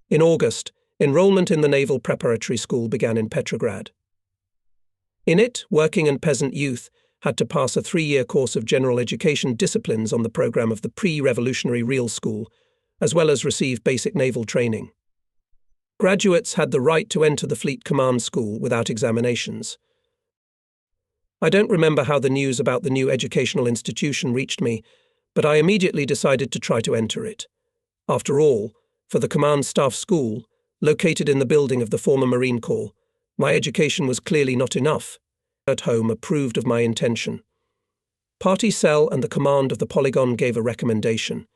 In August, enrollment in the Naval Preparatory School began in Petrograd. In it, working and peasant youth had to pass a 3-year course of general education disciplines on the program of the pre-revolutionary Real School, as well as receive basic naval training. Graduates had the right to enter the Fleet Command School without examinations. I don't remember how the news about the new educational institution reached me, but I immediately decided to try to enter it. After all, for the Command Staff School, located in the building of the former Marine Corps, my education was clearly not enough. At home approved of my intention. Party Cell and the command of the Polygon gave a recommendation.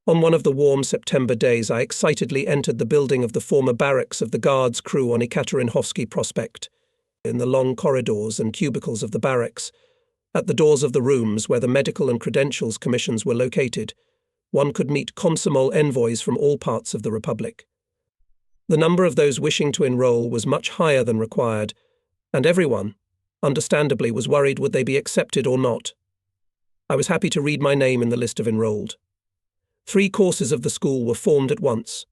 On one of the warm September days, I excitedly entered the building of the former barracks of the Guards crew on Ekaterinhovsky Prospect. In the long corridors and cubicles of the barracks, at the doors of the rooms where the medical and credentials commissions were located, one could meet Komsomol envoys from all parts of the Republic. The number of those wishing to enroll was much higher than required, and everyone, understandably, was worried would they be accepted or not. I was happy to read my name in the list of enrolled. 3 courses of the school were formed at once.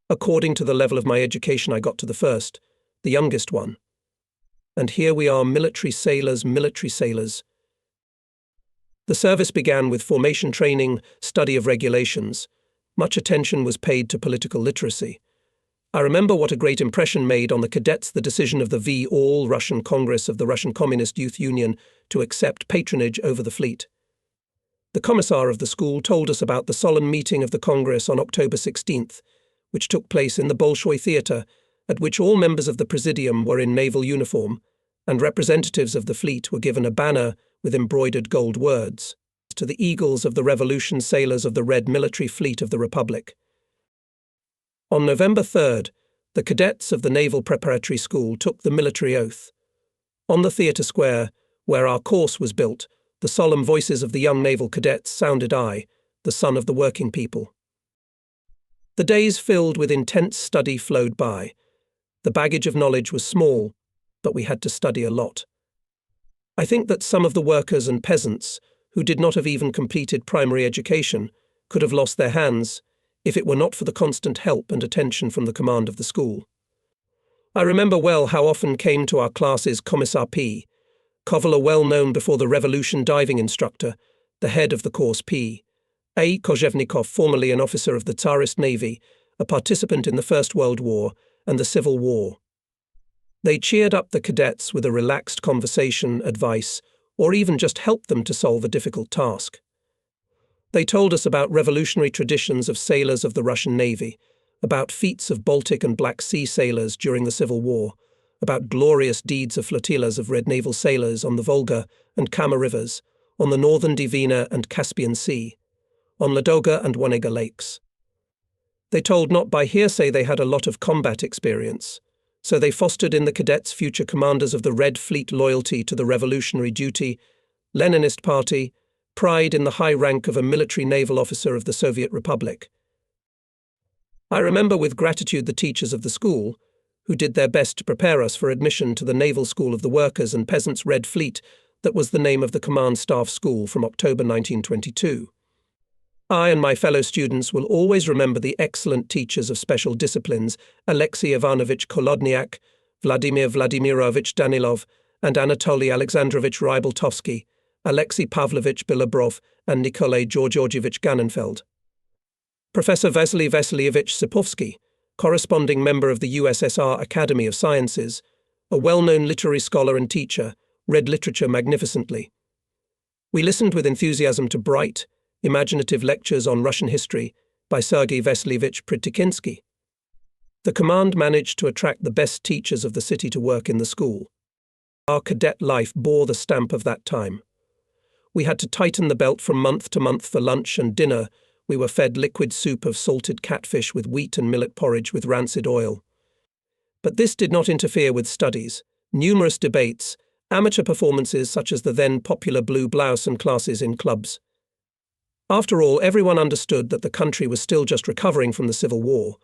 According to the level of my education, I got to the first, the youngest one. And here we are, military sailors. The service began with formation training, study of regulations. Much attention was paid to political literacy. I remember what a great impression made on the cadets the decision of the All-Russian Congress of the Russian Communist Youth Union to accept patronage over the fleet. The commissar of the school told us about the solemn meeting of the Congress on October 16th, which took place in the Bolshoi Theatre, at which all members of the Presidium were in naval uniform, and representatives of the fleet were given a banner with embroidered gold words, "To the Eagles of the Revolution, sailors of the Red Military Fleet of the Republic." On November 3rd, the cadets of the Naval Preparatory School took the military oath. On the theatre square, where our course was built, the solemn voices of the young naval cadets sounded I, the son of the working people. The days filled with intense study flowed by. The baggage of knowledge was small, but we had to study a lot. I think that some of the workers and peasants, who did not have even completed primary education, could have lost their hands if it were not for the constant help and attention from the command of the school. I remember well how often came to our classes Commissar P, Kovala, well known before the Revolution diving instructor, the head of the course P, A. Kozhevnikov, formerly an officer of the Tsarist Navy, a participant in the First World War and the Civil War. They cheered up the cadets with a relaxed conversation, advice, or even just helped them to solve a difficult task. They told us about revolutionary traditions of sailors of the Russian Navy, about feats of Baltic and Black Sea sailors during the Civil War, about glorious deeds of flotillas of Red naval sailors on the Volga and Kama rivers, on the northern Dvina and Caspian Sea, on Ladoga and Onega lakes. They told not by hearsay they had a lot of combat experience, so they fostered in the cadets future commanders of the Red Fleet loyalty to the revolutionary duty, Leninist party, pride in the high rank of a military naval officer of the Soviet Republic. I remember with gratitude the teachers of the school, who did their best to prepare us for admission to the Naval School of the Workers and Peasants Red Fleet that was the name of the Command Staff School from October 1922. I and my fellow students will always remember the excellent teachers of special disciplines, Alexei Ivanovich Kolodniak, Vladimir Vladimirovich Danilov, and Anatoly Alexandrovich Rybaltovsky, Alexei Pavlovich Bilabrov, and Nikolai Georgievich Ganenfeld. Professor Vasily Vasilievich Sipovsky, corresponding member of the USSR Academy of Sciences, a well-known literary scholar and teacher, read literature magnificently. We listened with enthusiasm to bright, imaginative lectures on Russian history by Sergei Vasilievich Pritikinsky. The command managed to attract the best teachers of the city to work in the school. Our cadet life bore the stamp of that time. We had to tighten the belt from month to month for lunch and dinner. We were fed liquid soup of salted catfish with wheat and millet porridge with rancid oil. But this did not interfere with studies, numerous debates, amateur performances such as the then popular Blue Blouse and classes in clubs. After all, everyone understood that the country was still just recovering from the Civil War,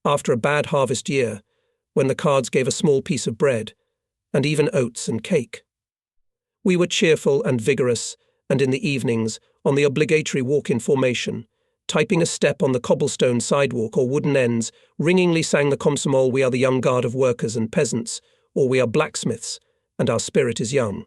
after a bad harvest year, when the cards gave a small piece of bread, and even oats and cake. We were cheerful and vigorous, and in the evenings, on the obligatory walk-in formation, typing a step on the cobblestone sidewalk or wooden ends, ringingly sang the Komsomol, "We are the young guard of workers and peasants," or "We are blacksmiths, and our spirit is young."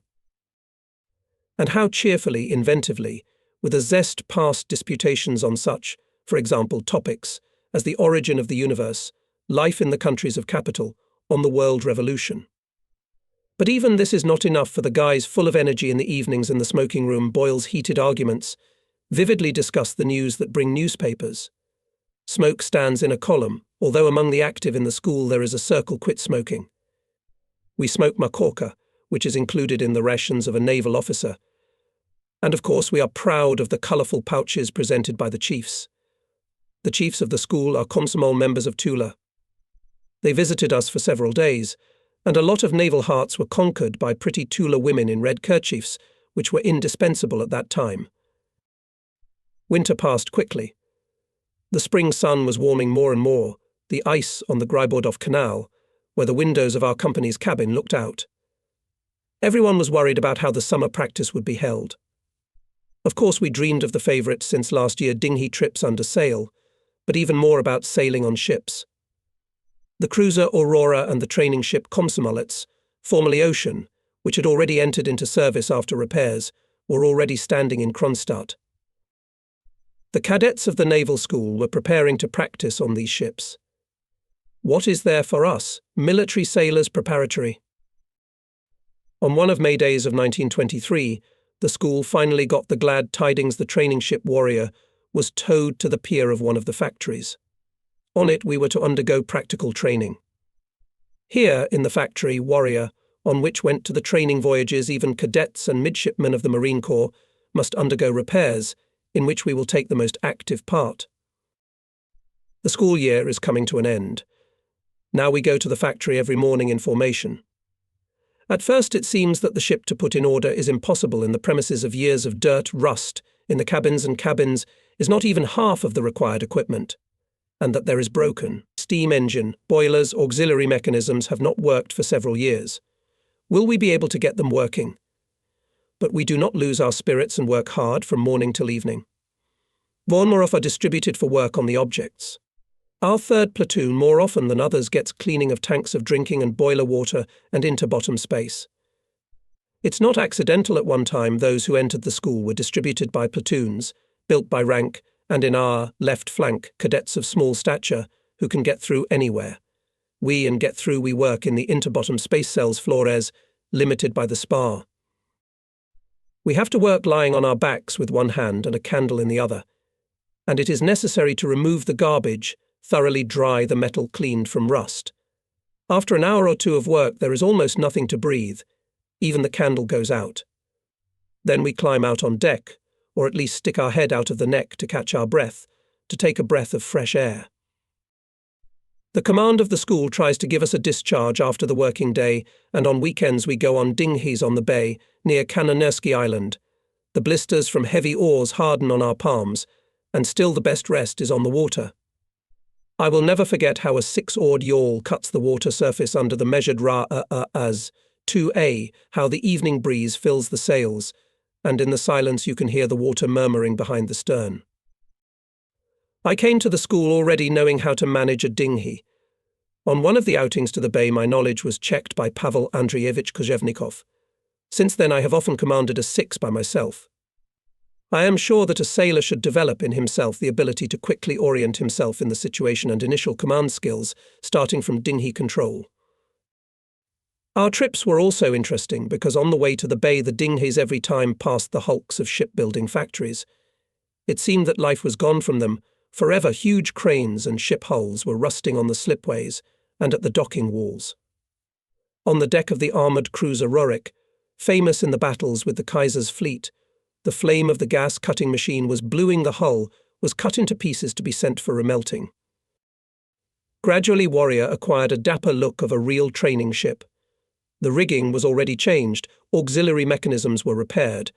And how cheerfully, inventively, with a zest past disputations on such, for example, topics as the origin of the universe, life in the countries of capital, on the world revolution. But even this is not enough for the guys full of energy in the evenings in the smoking room. Boyle's heated arguments vividly discuss the news that bring newspapers. Smoke stands in a column, although among the active in the school there is a circle quit smoking. We smoke makorka, which is included in the rations of a naval officer. And of course we are proud of the colourful pouches presented by the chiefs. The chiefs of the school are Komsomol members of Tula. They visited us for several days, and a lot of naval hearts were conquered by pretty Tula women in red kerchiefs, which were indispensable at that time. Winter passed quickly. The spring sun was warming more and more, the ice on the Grybordov Canal, where the windows of our company's cabin looked out. Everyone was worried about how the summer practice would be held. Of course, we dreamed of the favourite since last year dinghy trips under sail, but even more about sailing on ships. The cruiser Aurora and the training ship Komsomolets, formerly Ocean, which had already entered into service after repairs, were already standing in Kronstadt. The cadets of the naval school were preparing to practice on these ships. What is there for us, military sailors preparatory? On one of May days of 1923, the school finally got the glad tidings the training ship Warrior was towed to the pier of one of the factories. On it we were to undergo practical training. Here, in the factory, Warrior, on which went to the training voyages even cadets and midshipmen of the Marine Corps, must undergo repairs, in which we will take the most active part. The school year is coming to an end. Now we go to the factory every morning in formation. At first it seems that the ship to put in order is impossible in the premises of years of dirt, rust, in the cabins and cabins is not even half of the required equipment, and that there is broken steam engine, boilers, auxiliary mechanisms have not worked for several years. Will we be able to get them working? But we do not lose our spirits and work hard from morning till evening. Vonmorov are distributed for work on the objects. Our third platoon, more often than others, gets cleaning of tanks of drinking and boiler water and into bottom space. It's not accidental at one time those who entered the school were distributed by platoons, built by rank, and in our left flank, cadets of small stature who can get through anywhere. We work in the interbottom space cells Flores, limited by the spar. We have to work lying on our backs with one hand and a candle in the other, and it is necessary to remove the garbage, thoroughly dry the metal cleaned from rust. After an hour or two of work there is almost nothing to breathe, even the candle goes out. Then we climb out on deck, or at least stick our head out of the neck to catch our breath, to take a breath of fresh air. The command of the school tries to give us a discharge after the working day, and on weekends we go on dinghies on the bay near Kanonersky Island. The blisters from heavy oars harden on our palms, and still the best rest is on the water. I will never forget how a 6-oared yawl cuts the water surface under the measured as 2A, how the evening breeze fills the sails, and in the silence you can hear the water murmuring behind the stern. I came to the school already knowing how to manage a dinghy. On one of the outings to the bay my knowledge was checked by Pavel Andreyevich Kozhevnikov. Since then I have often commanded a 6 by myself. I am sure that a sailor should develop in himself the ability to quickly orient himself in the situation and initial command skills, starting from dinghy control. Our trips were also interesting because on the way to the bay the dinghies every time passed the hulks of shipbuilding factories. It seemed that life was gone from them. Forever huge cranes and ship hulls were rusting on the slipways and at the docking walls. On the deck of the armoured cruiser Rorik, famous in the battles with the Kaiser's fleet, the flame of the gas-cutting machine was bluing the hull, was cut into pieces to be sent for remelting. Gradually Warrior acquired a dapper look of a real training ship. The rigging was already changed, auxiliary mechanisms were repaired,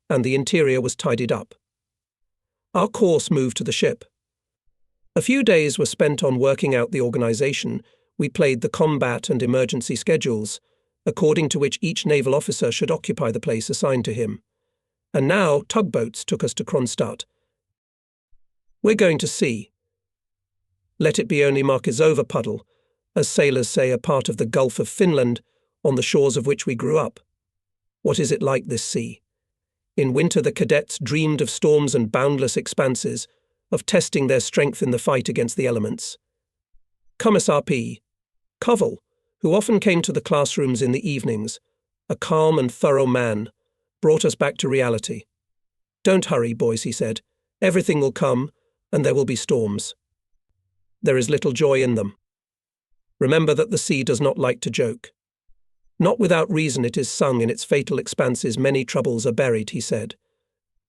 and the interior was tidied up. Our course moved to the ship. A few days were spent on working out the organisation. We played the combat and emergency schedules, according to which each naval officer should occupy the place assigned to him. And now tugboats took us to Kronstadt. We're going to sea. Let it be only Markizova puddle, as sailors say, a part of the Gulf of Finland, on the shores of which we grew up. What is it like, this sea? In winter the cadets dreamed of storms and boundless expanses, of testing their strength in the fight against the elements. Commissar P. Koval, who often came to the classrooms in the evenings, a calm and thorough man, brought us back to reality. "Don't hurry, boys," he said. "Everything will come, and there will be storms. There is little joy in them. Remember that the sea does not like to joke. Not without reason it is sung in its fatal expanses, many troubles are buried," he said.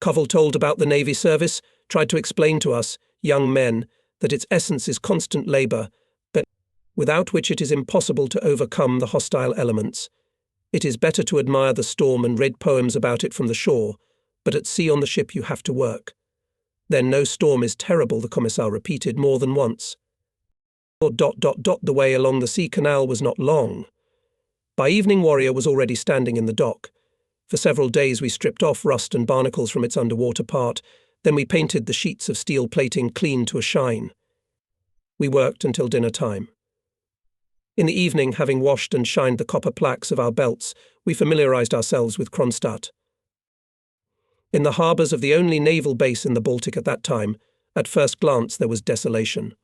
Koval told about the Navy service, tried to explain to us, young men, that its essence is constant labour, but without which it is impossible to overcome the hostile elements. It is better to admire the storm and read poems about it from the shore, but at sea on the ship you have to work. Then no storm is terrible, the Commissar repeated more than once. The way along the sea canal was not long. By evening Warrior was already standing in the dock. For several days we stripped off rust and barnacles from its underwater part, then we painted the sheets of steel plating clean to a shine. We worked until dinner time. In the evening, having washed and shined the copper plaques of our belts, we familiarized ourselves with Kronstadt. In the harbours of the only naval base in the Baltic at that time, at first glance there was desolation.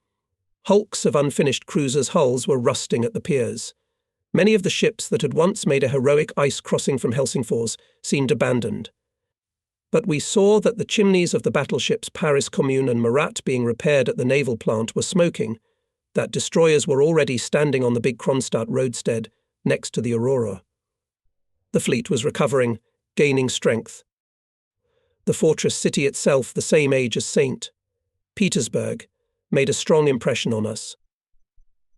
Hulks of unfinished cruisers' hulls were rusting at the piers. Many of the ships that had once made a heroic ice crossing from Helsingfors seemed abandoned. But we saw that the chimneys of the battleships Paris Commune and Marat, being repaired at the naval plant, were smoking, that destroyers were already standing on the big Kronstadt roadstead next to the Aurora. The fleet was recovering, gaining strength. The fortress city itself, the same age as St. Petersburg, made a strong impression on us.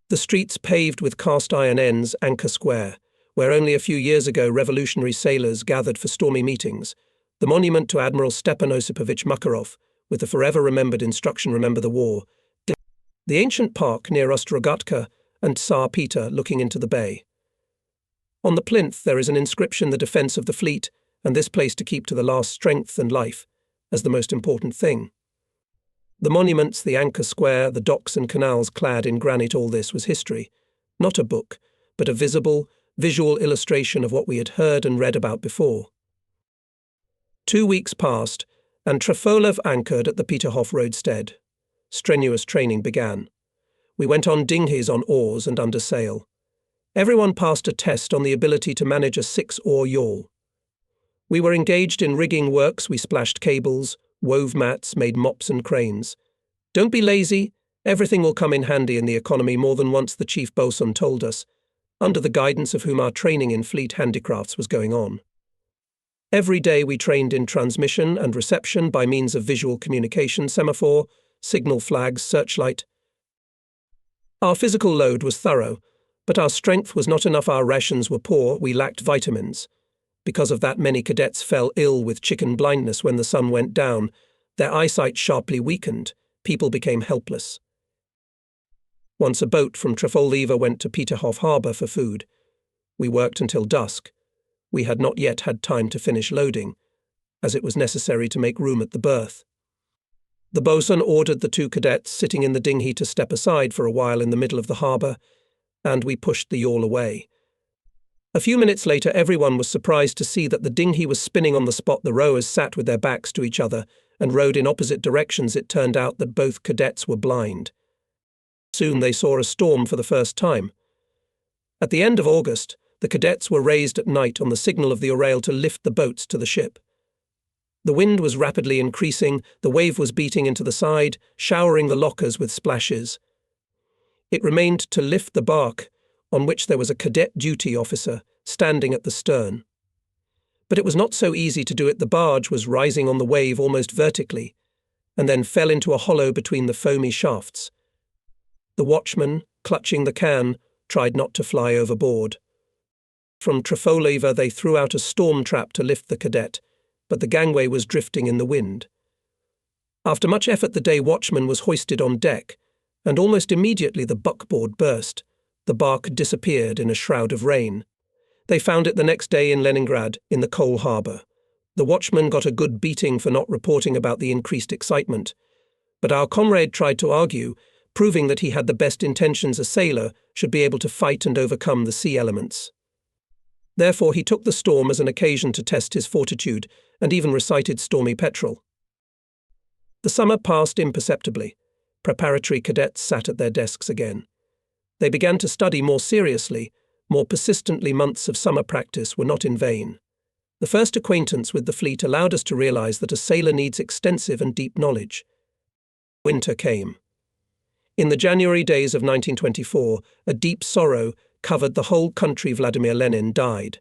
The streets paved with cast-iron ends, Anchor Square, where only a few years ago revolutionary sailors gathered for stormy meetings, the monument to Admiral Stepan Osipovich Makarov, with the forever-remembered instruction, "Remember the war," the ancient park near Ostrogatka and Tsar Peter looking into the bay. On the plinth there is an inscription, "The defence of the fleet, and this place to keep to the last strength and life," as the most important thing. The monuments, the Anchor Square, the docks and canals clad in granite, all this was history, not a book, but a visual illustration of what we had heard and read about before. 2 weeks passed, and Trefolev anchored at the Peterhof roadstead. Strenuous training began. We went on dinghies on oars and under sail. Everyone passed a test on the ability to manage a 6-oar yawl. We were engaged in rigging works, we splashed cables, wove mats, made mops and cranes. "Don't be lazy, everything will come in handy in the economy," more than once the chief bosun told us, under the guidance of whom our training in fleet handicrafts was going on. Every day we trained in transmission and reception by means of visual communication, semaphore, signal flags, searchlight. Our physical load was thorough, but our strength was not enough. Our rations were poor, we lacked vitamins. Because of that, many cadets fell ill with chicken blindness when the sun went down. Their eyesight sharply weakened. People became helpless. Once a boat from Trefoleva went to Peterhof harbour for food. We worked until dusk. We had not yet had time to finish loading, as it was necessary to make room at the berth. The bosun ordered the 2 cadets sitting in the dinghy to step aside for a while in the middle of the harbour, and we pushed the yawl away. A few minutes later everyone was surprised to see that the dinghy was spinning on the spot. The rowers sat with their backs to each other and rowed in opposite directions. It turned out that both cadets were blind. Soon they saw a storm for the first time. At the end of August, the cadets were raised at night on the signal of the Orail to lift the boats to the ship. The wind was rapidly increasing, the wave was beating into the side, showering the lockers with splashes. It remained to lift the bark, on which there was a cadet duty officer standing at the stern. But it was not so easy to do it. The barge was rising on the wave almost vertically, and then fell into a hollow between the foamy shafts. The watchman, clutching the can, tried not to fly overboard. From Trefoleva they threw out a storm trap to lift the cadet, but the gangway was drifting in the wind. After much effort the day watchman was hoisted on deck, and almost immediately the buckboard burst. The bark disappeared in a shroud of rain. They found it the next day in Leningrad, in the coal harbour. The watchman got a good beating for not reporting about the increased excitement. But our comrade tried to argue, proving that he had the best intentions a sailor should be able to fight and overcome the sea elements. Therefore, he took the storm as an occasion to test his fortitude and even recited stormy petrel. The summer passed imperceptibly. Preparatory cadets sat at their desks again. They began to study more seriously, more persistently. Months of summer practice were not in vain. The first acquaintance with the fleet allowed us to realize that a sailor needs extensive and deep knowledge. Winter came. In the January days of 1924, a deep sorrow covered the whole country. Vladimir Lenin died.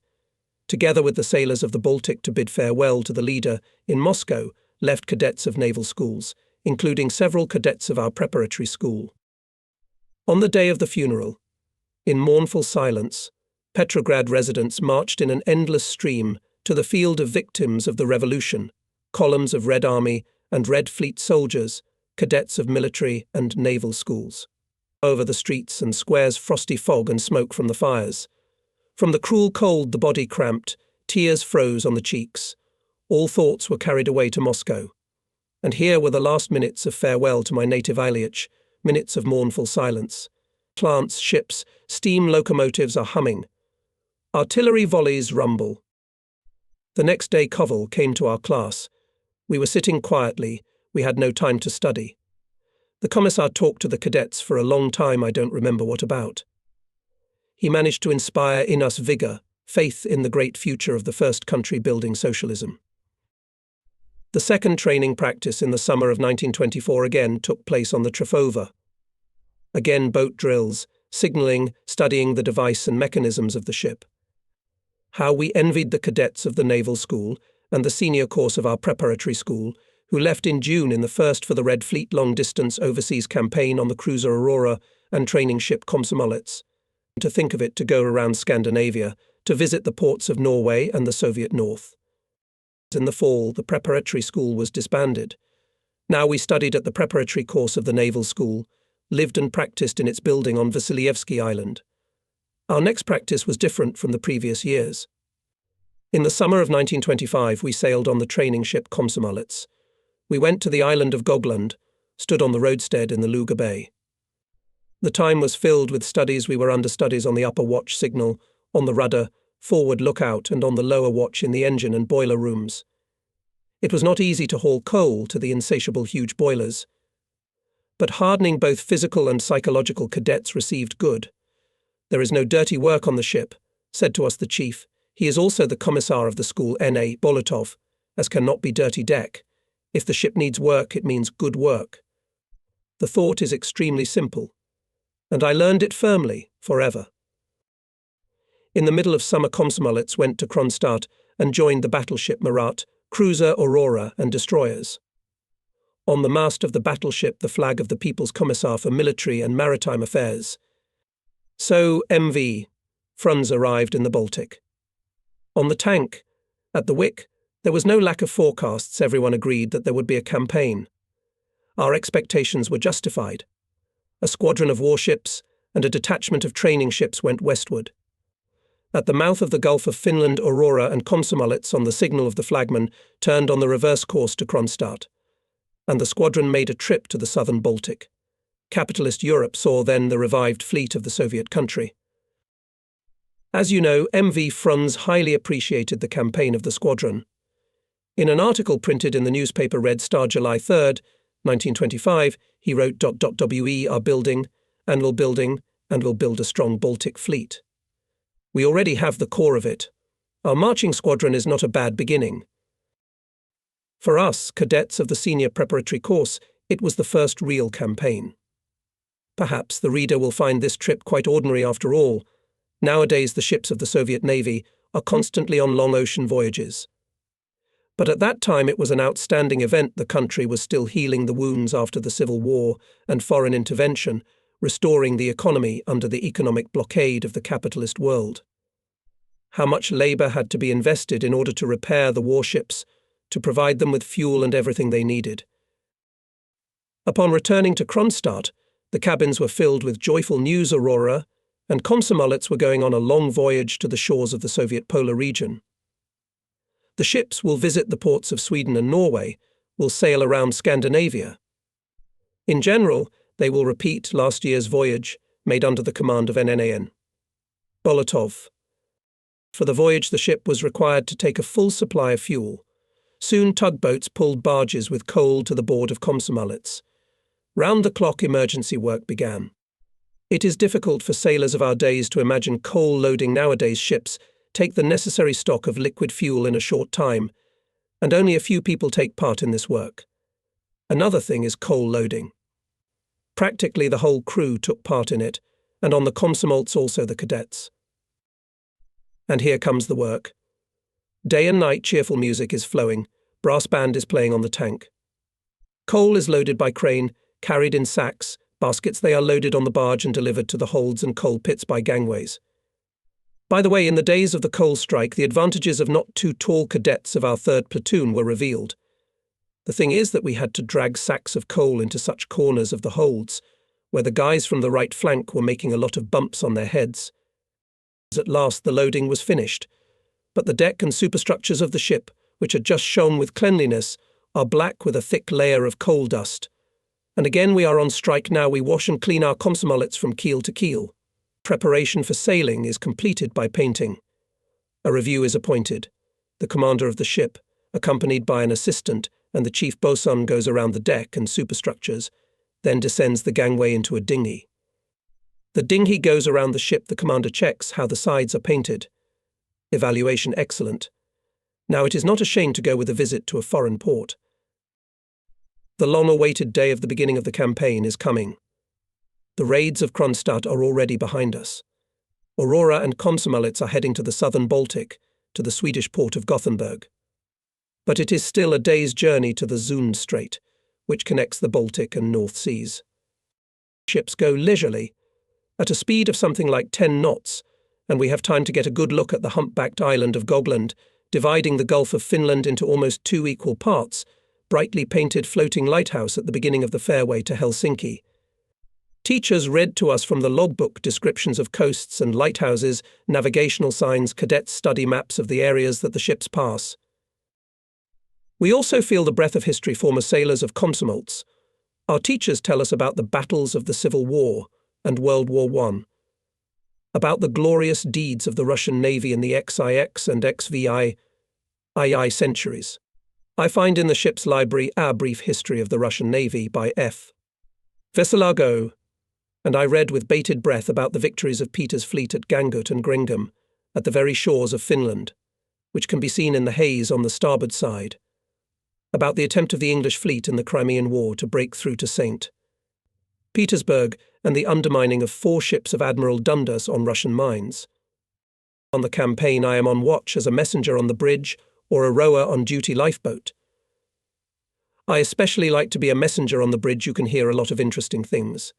Together with the sailors of the Baltic to bid farewell to the leader, in Moscow left cadets of naval schools, including several cadets of our preparatory school. On the day of the funeral, in mournful silence, Petrograd residents marched in an endless stream to the field of victims of the revolution, columns of Red Army and Red Fleet soldiers, cadets of military and naval schools. Over the streets and squares frosty fog and smoke from the fires. From the cruel cold the body cramped, tears froze on the cheeks. All thoughts were carried away to Moscow. And here were the last minutes of farewell to my native Ilyich, minutes of mournful silence. Plants, ships, steam locomotives are humming. Artillery volleys rumble. The next day Koval came to our class. We were sitting quietly. We had no time to study. The commissar talked to the cadets for a long time. I don't remember what about. He managed to inspire in us vigor, faith in the great future of the first country building socialism. The second training practice in the summer of 1924 again took place on the Trafova. Again boat drills, signalling, studying the device and mechanisms of the ship. How we envied the cadets of the naval school and the senior course of our preparatory school, who left in June in the first for the Red Fleet long-distance overseas campaign on the cruiser Aurora and training ship Komsomolets. To think of it, to go around Scandinavia, to visit the ports of Norway and the Soviet North. In the fall, the preparatory school was disbanded. Now we studied at the preparatory course of the naval school, lived and practiced in its building on Vasilyevsky Island. Our next practice was different from the previous years. In the summer of 1925, we sailed on the training ship Komsomolets. We went to the island of Gogland, stood on the roadstead in the Luga Bay. The time was filled with studies. We were understudies on the upper watch signal, on the rudder, forward lookout, and on the lower watch in the engine and boiler rooms. It was not easy to haul coal to the insatiable huge boilers. But hardening both physical and psychological cadets received good. There is no dirty work on the ship, said to us the chief. He is also the commissar of the school, N.A. Bolotov, as cannot be dirty deck. If the ship needs work, it means good work. The thought is extremely simple, and I learned it firmly, forever. In the middle of summer, Komsomolets went to Kronstadt and joined the battleship Marat, cruiser Aurora, and destroyers. On the mast of the battleship, the flag of the People's Commissar for Military and Maritime Affairs. So, MV, Franz arrived in the Baltic. On the tank, at the Wick, there was no lack of forecasts. Everyone agreed that there would be a campaign. Our expectations were justified. A squadron of warships and a detachment of training ships went westward. At the mouth of the Gulf of Finland, Aurora and Komsomolets, on the signal of the flagman, turned on the reverse course to Kronstadt, and the squadron made a trip to the southern Baltic. Capitalist Europe saw then the revived fleet of the Soviet country. As you know, MV Franz highly appreciated the campaign of the squadron. In an article printed in the newspaper Red Star July 3, 1925, he wrote, "We are building, and will build a strong Baltic fleet. We already have the core of it. Our marching squadron is not a bad beginning." For us, cadets of the senior preparatory course, it was the first real campaign. Perhaps the reader will find this trip quite ordinary after all. Nowadays, the ships of the Soviet Navy are constantly on long ocean voyages. But at that time it was an outstanding event. The country was still healing the wounds after the Civil War and foreign intervention, restoring the economy under the economic blockade of the capitalist world. How much labor had to be invested in order to repair the warships, to provide them with fuel and everything they needed. Upon returning to Kronstadt, the cabins were filled with joyful news. Aurora and Komsomolets were going on a long voyage to the shores of the Soviet polar region. The ships will visit the ports of Sweden and Norway, will sail around Scandinavia. In general, they will repeat last year's voyage, made under the command of NNAN. Bolotov. For the voyage, the ship was required to take a full supply of fuel. Soon tugboats pulled barges with coal to the board of Komsomolets. Round-the-clock emergency work began. It is difficult for sailors of our days to imagine coal-loading nowadays ships take the necessary stock of liquid fuel in a short time, and only a few people take part in this work. Another thing is coal loading. Practically the whole crew took part in it, and on the Komsomolets also the cadets. And here comes the work. Day and night cheerful music is flowing, brass band is playing on the tank. Coal is loaded by crane, carried in sacks, baskets they are loaded on the barge and delivered to the holds and coal pits by gangways. By the way, in the days of the coal strike, the advantages of not too tall cadets of our 3rd platoon were revealed. The thing is that we had to drag sacks of coal into such corners of the holds, where the guys from the right flank were making a lot of bumps on their heads. At last the loading was finished, but the deck and superstructures of the ship, which had just shone with cleanliness, are black with a thick layer of coal dust. And again we are on strike now. We wash and clean our Komsomolets from keel to keel. Preparation for sailing is completed by painting. A review is appointed. The commander of the ship, accompanied by an assistant, and the chief bosun goes around the deck and superstructures, then descends the gangway into a dinghy. The dinghy goes around the ship. The commander checks how the sides are painted. Evaluation excellent. Now it is not a shame to go with a visit to a foreign port. The long-awaited day of the beginning of the campaign is coming. The raids of Kronstadt are already behind us. Aurora and Komsomolets are heading to the southern Baltic, to the Swedish port of Gothenburg. But it is still a day's journey to the Zund Strait, which connects the Baltic and North Seas. Ships go leisurely, at a speed of something like 10 knots, and we have time to get a good look at the humpbacked island of Gotland, dividing the Gulf of Finland into almost 2 equal parts, brightly painted floating lighthouse at the beginning of the fairway to Helsinki. Teachers read to us from the logbook descriptions of coasts and lighthouses, navigational signs, cadets study maps of the areas that the ships pass. We also feel the breath of history. Former sailors of Komsomolets. Our teachers tell us about the battles of the Civil War and World War I, about the glorious deeds of the Russian Navy in the XIX and XVI centuries. I find in the ship's library A Brief History of the Russian Navy by F. Veselago, and I read with bated breath about the victories of Peter's fleet at Gangut and Gringam, at the very shores of Finland, which can be seen in the haze on the starboard side, about the attempt of the English fleet in the Crimean War to break through to St. Petersburg and the undermining of 4 ships of Admiral Dundas on Russian mines. On the campaign, I am on watch as a messenger on the bridge or a rower on duty lifeboat. I especially like to be a messenger on the bridge. You can hear a lot of interesting things.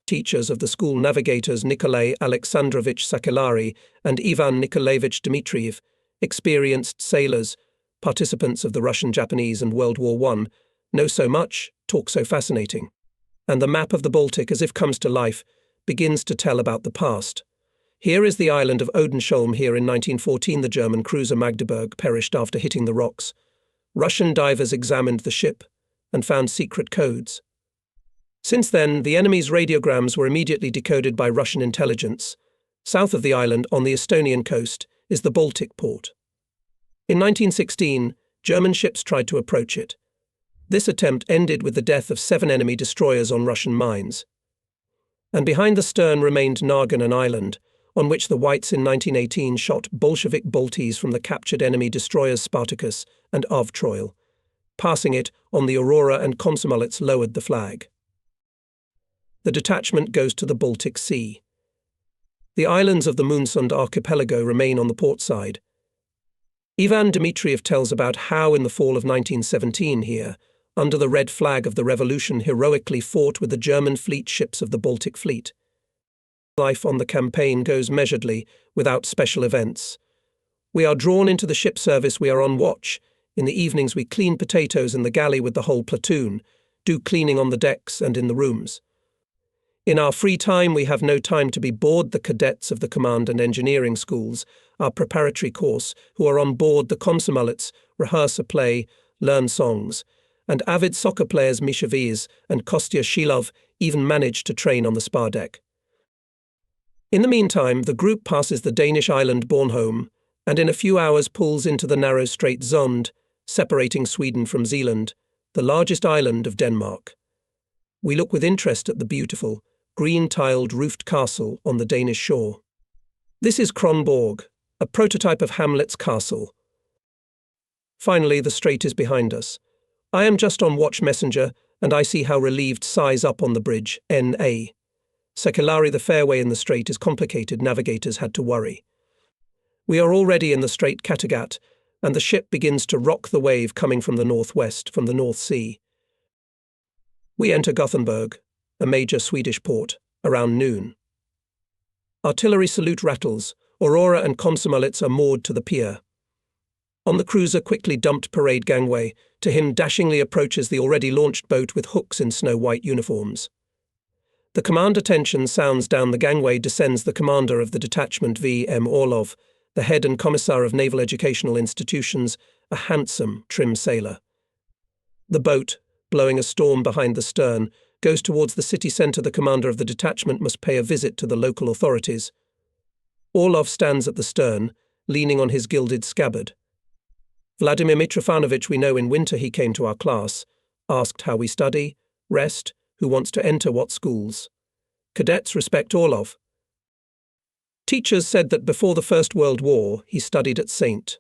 Teachers of the school navigators Nikolai Alexandrovich Sakellari and Ivan Nikolaevich Dmitriev, experienced sailors, participants of the Russian, Japanese and World War I, know so much, talk so fascinating. And the map of the Baltic, as if comes to life, begins to tell about the past. Here is the island of Odensholm. Here in 1914 the German cruiser Magdeburg perished after hitting the rocks. Russian divers examined the ship and found secret codes. Since then, the enemy's radiograms were immediately decoded by Russian intelligence. South of the island, on the Estonian coast, is the Baltic port. In 1916, German ships tried to approach it. This attempt ended with the death of 7 enemy destroyers on Russian mines. And behind the stern remained Nargan Island, on which the Whites in 1918 shot Bolshevik bolties from the captured enemy destroyers Spartacus and Avtroil. Passing it, on the Aurora and Komsomolets lowered the flag. The detachment goes to the Baltic Sea. The islands of the Moonsund archipelago remain on the port side. Ivan Dmitriev tells about how in the fall of 1917 here, under the red flag of the revolution, heroically fought with the German fleet ships of the Baltic Fleet. Life on the campaign goes measuredly, without special events. We are drawn into the ship service. We are on watch. In the evenings we clean potatoes in the galley with the whole platoon, do cleaning on the decks and in the rooms. In our free time we have no time to be bored. The cadets of the command and engineering schools, our preparatory course, who are on board the Komsomolets, rehearse a play, learn songs, and avid soccer players Misha Vies and Kostya Shilov even managed to train on the spar deck. In the meantime, the group passes the Danish island Bornholm and in a few hours pulls into the narrow Strait Zond, separating Sweden from Zealand, the largest island of Denmark. We look with interest at the beautiful, green-tiled roofed castle on the Danish shore. This is Kronborg, a prototype of Hamlet's castle. Finally, the strait is behind us. I am just on watch messenger, and I see how relieved sighs up on the bridge, N.A. Sekulari, the fairway in the strait, is complicated, navigators had to worry. We are already in the Strait Kattegat, and the ship begins to rock the wave coming from the northwest, from the North Sea. We enter Gothenburg, a major Swedish port, around noon. Artillery salute rattles, Aurora and Komsomolets are moored to the pier. On the cruiser quickly dumped parade gangway, to him dashingly approaches the already launched boat with hooks in snow-white uniforms. The command attention sounds down the gangway descends the commander of the detachment V.M. Orlov, the head and commissar of naval educational institutions, a handsome, trim sailor. The boat, blowing a storm behind the stern, goes towards the city centre. The commander of the detachment must pay a visit to the local authorities. Orlov stands at the stern, leaning on his gilded scabbard. Vladimir Mitrofanovich, we know in winter he came to our class, asked how we study, rest, who wants to enter what schools. Cadets respect Orlov. Teachers said that before the First World War he studied at St.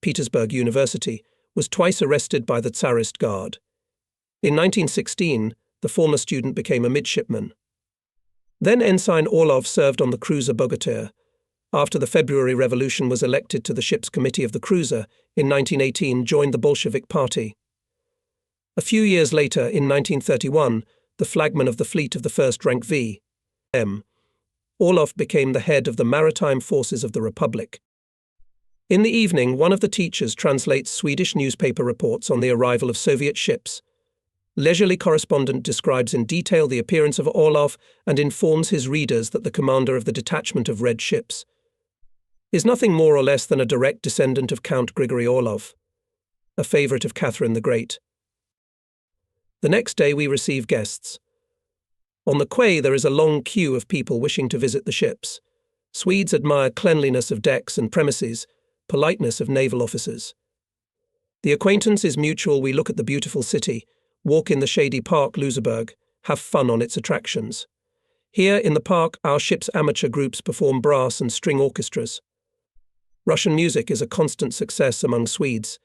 Petersburg University, was twice arrested by the Tsarist Guard. In 1916, the former student became a midshipman. Then Ensign Orlov served on the cruiser Bogatyr. After the February Revolution, was elected to the ship's committee of the cruiser. In 1918, joined the Bolshevik Party. A few years later, in 1931, the flagman of the fleet of the first rank V.M. Orlov became the head of the maritime forces of the Republic. In the evening, one of the teachers translates Swedish newspaper reports on the arrival of Soviet ships. Leisurely correspondent describes in detail the appearance of Orlov and informs his readers that the commander of the detachment of red ships is nothing more or less than a direct descendant of Count Grigory Orlov, a favourite of Catherine the Great. The next day we receive guests. On the quay there is a long queue of people wishing to visit the ships. Swedes admire cleanliness of decks and premises, politeness of naval officers. The acquaintance is mutual. We look at the beautiful city, walk in the shady park Luseberg, have fun on its attractions. Here in the park our ship's amateur groups perform brass and string orchestras. Russian music is a constant success among Swedes.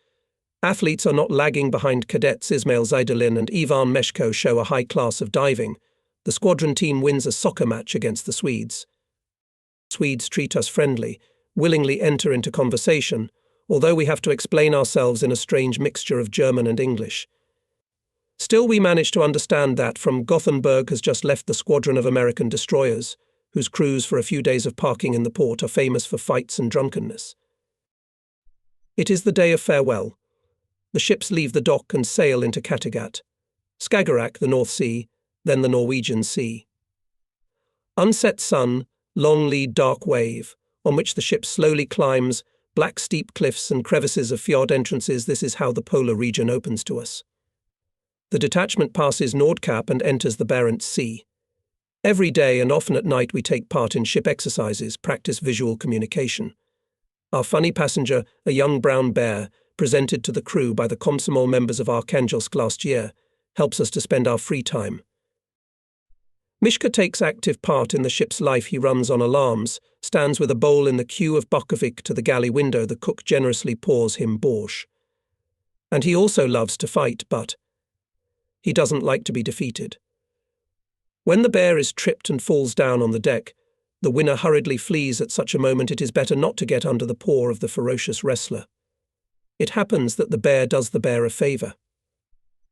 Athletes are not lagging behind. Cadets Ismail Zaidalin and Ivan Meshko show a high class of diving. The squadron team wins a soccer match against the Swedes. Swedes treat us friendly, willingly enter into conversation, although we have to explain ourselves in a strange mixture of German and English. Still we manage to understand that from Gothenburg has just left the squadron of American destroyers, whose crews for a few days of parking in the port are famous for fights and drunkenness. It is the day of farewell. The ships leave the dock and sail into Kattegat, Skagerrak, the North Sea, then the Norwegian Sea. Unset sun, long lead dark wave, on which the ship slowly climbs, black steep cliffs and crevices of fjord entrances. This is how the polar region opens to us. The detachment passes Nordkap and enters the Barents Sea. Every day and often at night we take part in ship exercises, practice visual communication. Our funny passenger, a young brown bear, presented to the crew by the Komsomol members of Arkhangelsk last year, helps us to spend our free time. Mishka takes active part in the ship's life. He runs on alarms, stands with a bowl in the queue of Bokovic to the galley window. The cook generously pours him borscht. And he also loves to fight, but he doesn't like to be defeated. When the bear is tripped and falls down on the deck, the winner hurriedly flees. At such a moment it is better not to get under the paw of the ferocious wrestler. It happens that the bear does the bear a favour.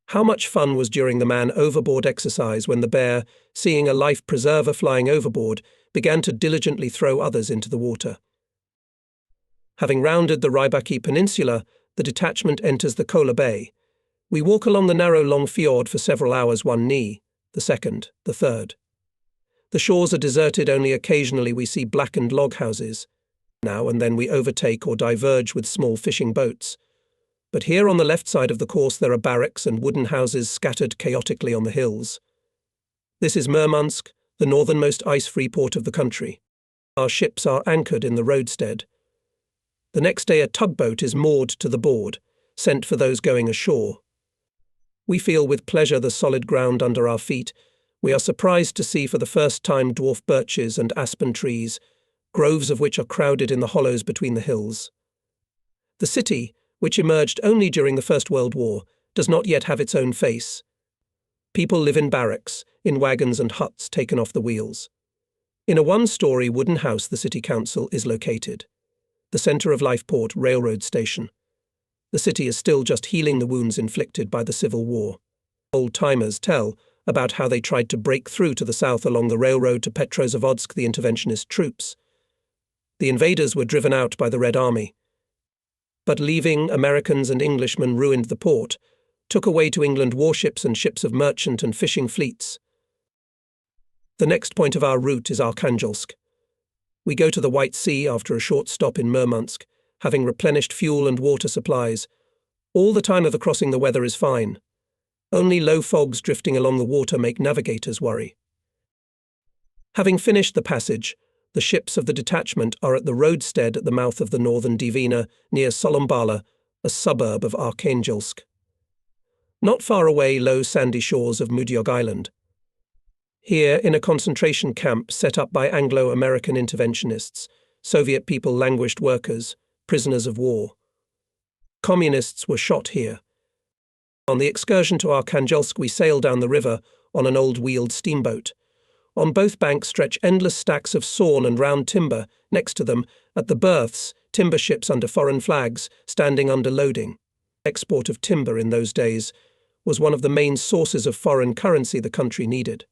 How much fun was during the man overboard exercise when the bear, seeing a life preserver flying overboard, began to diligently throw others into the water. Having rounded the Rybaki Peninsula, the detachment enters the Kola Bay. We walk along the narrow long fjord for several hours, one knee, the second, the third. The shores are deserted. Only occasionally we see blackened log houses. Now and then we overtake or diverge with small fishing boats. But here on the left side of the course there are barracks and wooden houses scattered chaotically on the hills. This is Murmansk, the northernmost ice-free port of the country. Our ships are anchored in the roadstead. The next day a tugboat is moored to the board, sent for those going ashore. We feel with pleasure the solid ground under our feet. We are surprised to see for the first time dwarf birches and aspen trees, groves of which are crowded in the hollows between the hills. The city, which emerged only during the First World War, does not yet have its own face. People live in barracks, in wagons and huts taken off the wheels. In a one-story wooden house the city council is located, the centre of Lifeport railroad station. The city is still just healing the wounds inflicted by the Civil War. Old-timers tell about how they tried to break through to the south along the railroad to Petrozavodsk, the interventionist troops. The invaders were driven out by the Red Army, but leaving Americans and Englishmen ruined the port, took away to England warships and ships of merchant and fishing fleets. The next point of our route is Arkhangelsk. We go to the White Sea after a short stop in Murmansk, having replenished fuel and water supplies. All the time of the crossing the weather is fine. Only low fogs drifting along the water make navigators worry. Having finished the passage, the ships of the detachment are at the roadstead at the mouth of the northern Divina, near Solombala, a suburb of Arkhangelsk. Not far away, low sandy shores of Mudyog Island. Here, in a concentration camp set up by Anglo-American interventionists, Soviet people languished workers, prisoners of war. Communists were shot here. On the excursion to Arkhangelsk, we sail down the river on an old wheeled steamboat. On both banks stretch endless stacks of sawn and round timber. Next to them, at the berths, timber ships under foreign flags, standing under loading. Export of timber in those days was one of the main sources of foreign currency the country needed.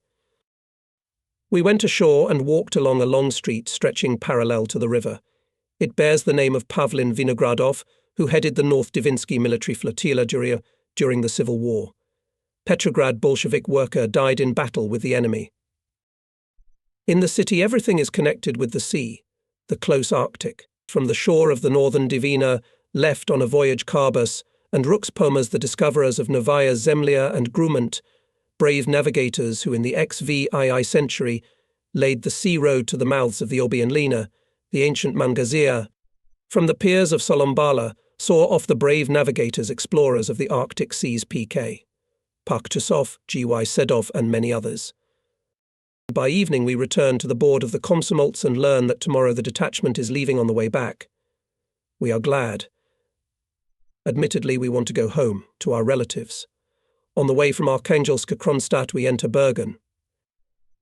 We went ashore and walked along a long street stretching parallel to the river. It bears the name of Pavlin Vinogradov, who headed the North Divinsky military flotilla during the Civil War. Petrograd Bolshevik worker died in battle with the enemy. In the city everything is connected with the sea, the close Arctic. From the shore of the northern Divina, left on a voyage carbus, and Ruxpomas, the discoverers of Novaya Zemlya and Grumant, brave navigators who in the XVII century laid the sea road to the mouths of the Oby and Lena, the ancient Mangazia. From the piers of Solombala saw off the brave navigators explorers of the Arctic seas PK, Paktusov, G.Y. Sedov and many others. By evening we return to the board of the Komsomolts and learn that tomorrow the detachment is leaving on the way back. We are glad. Admittedly, we want to go home, to our relatives. On the way from Arkhangelsk to Kronstadt we enter Bergen.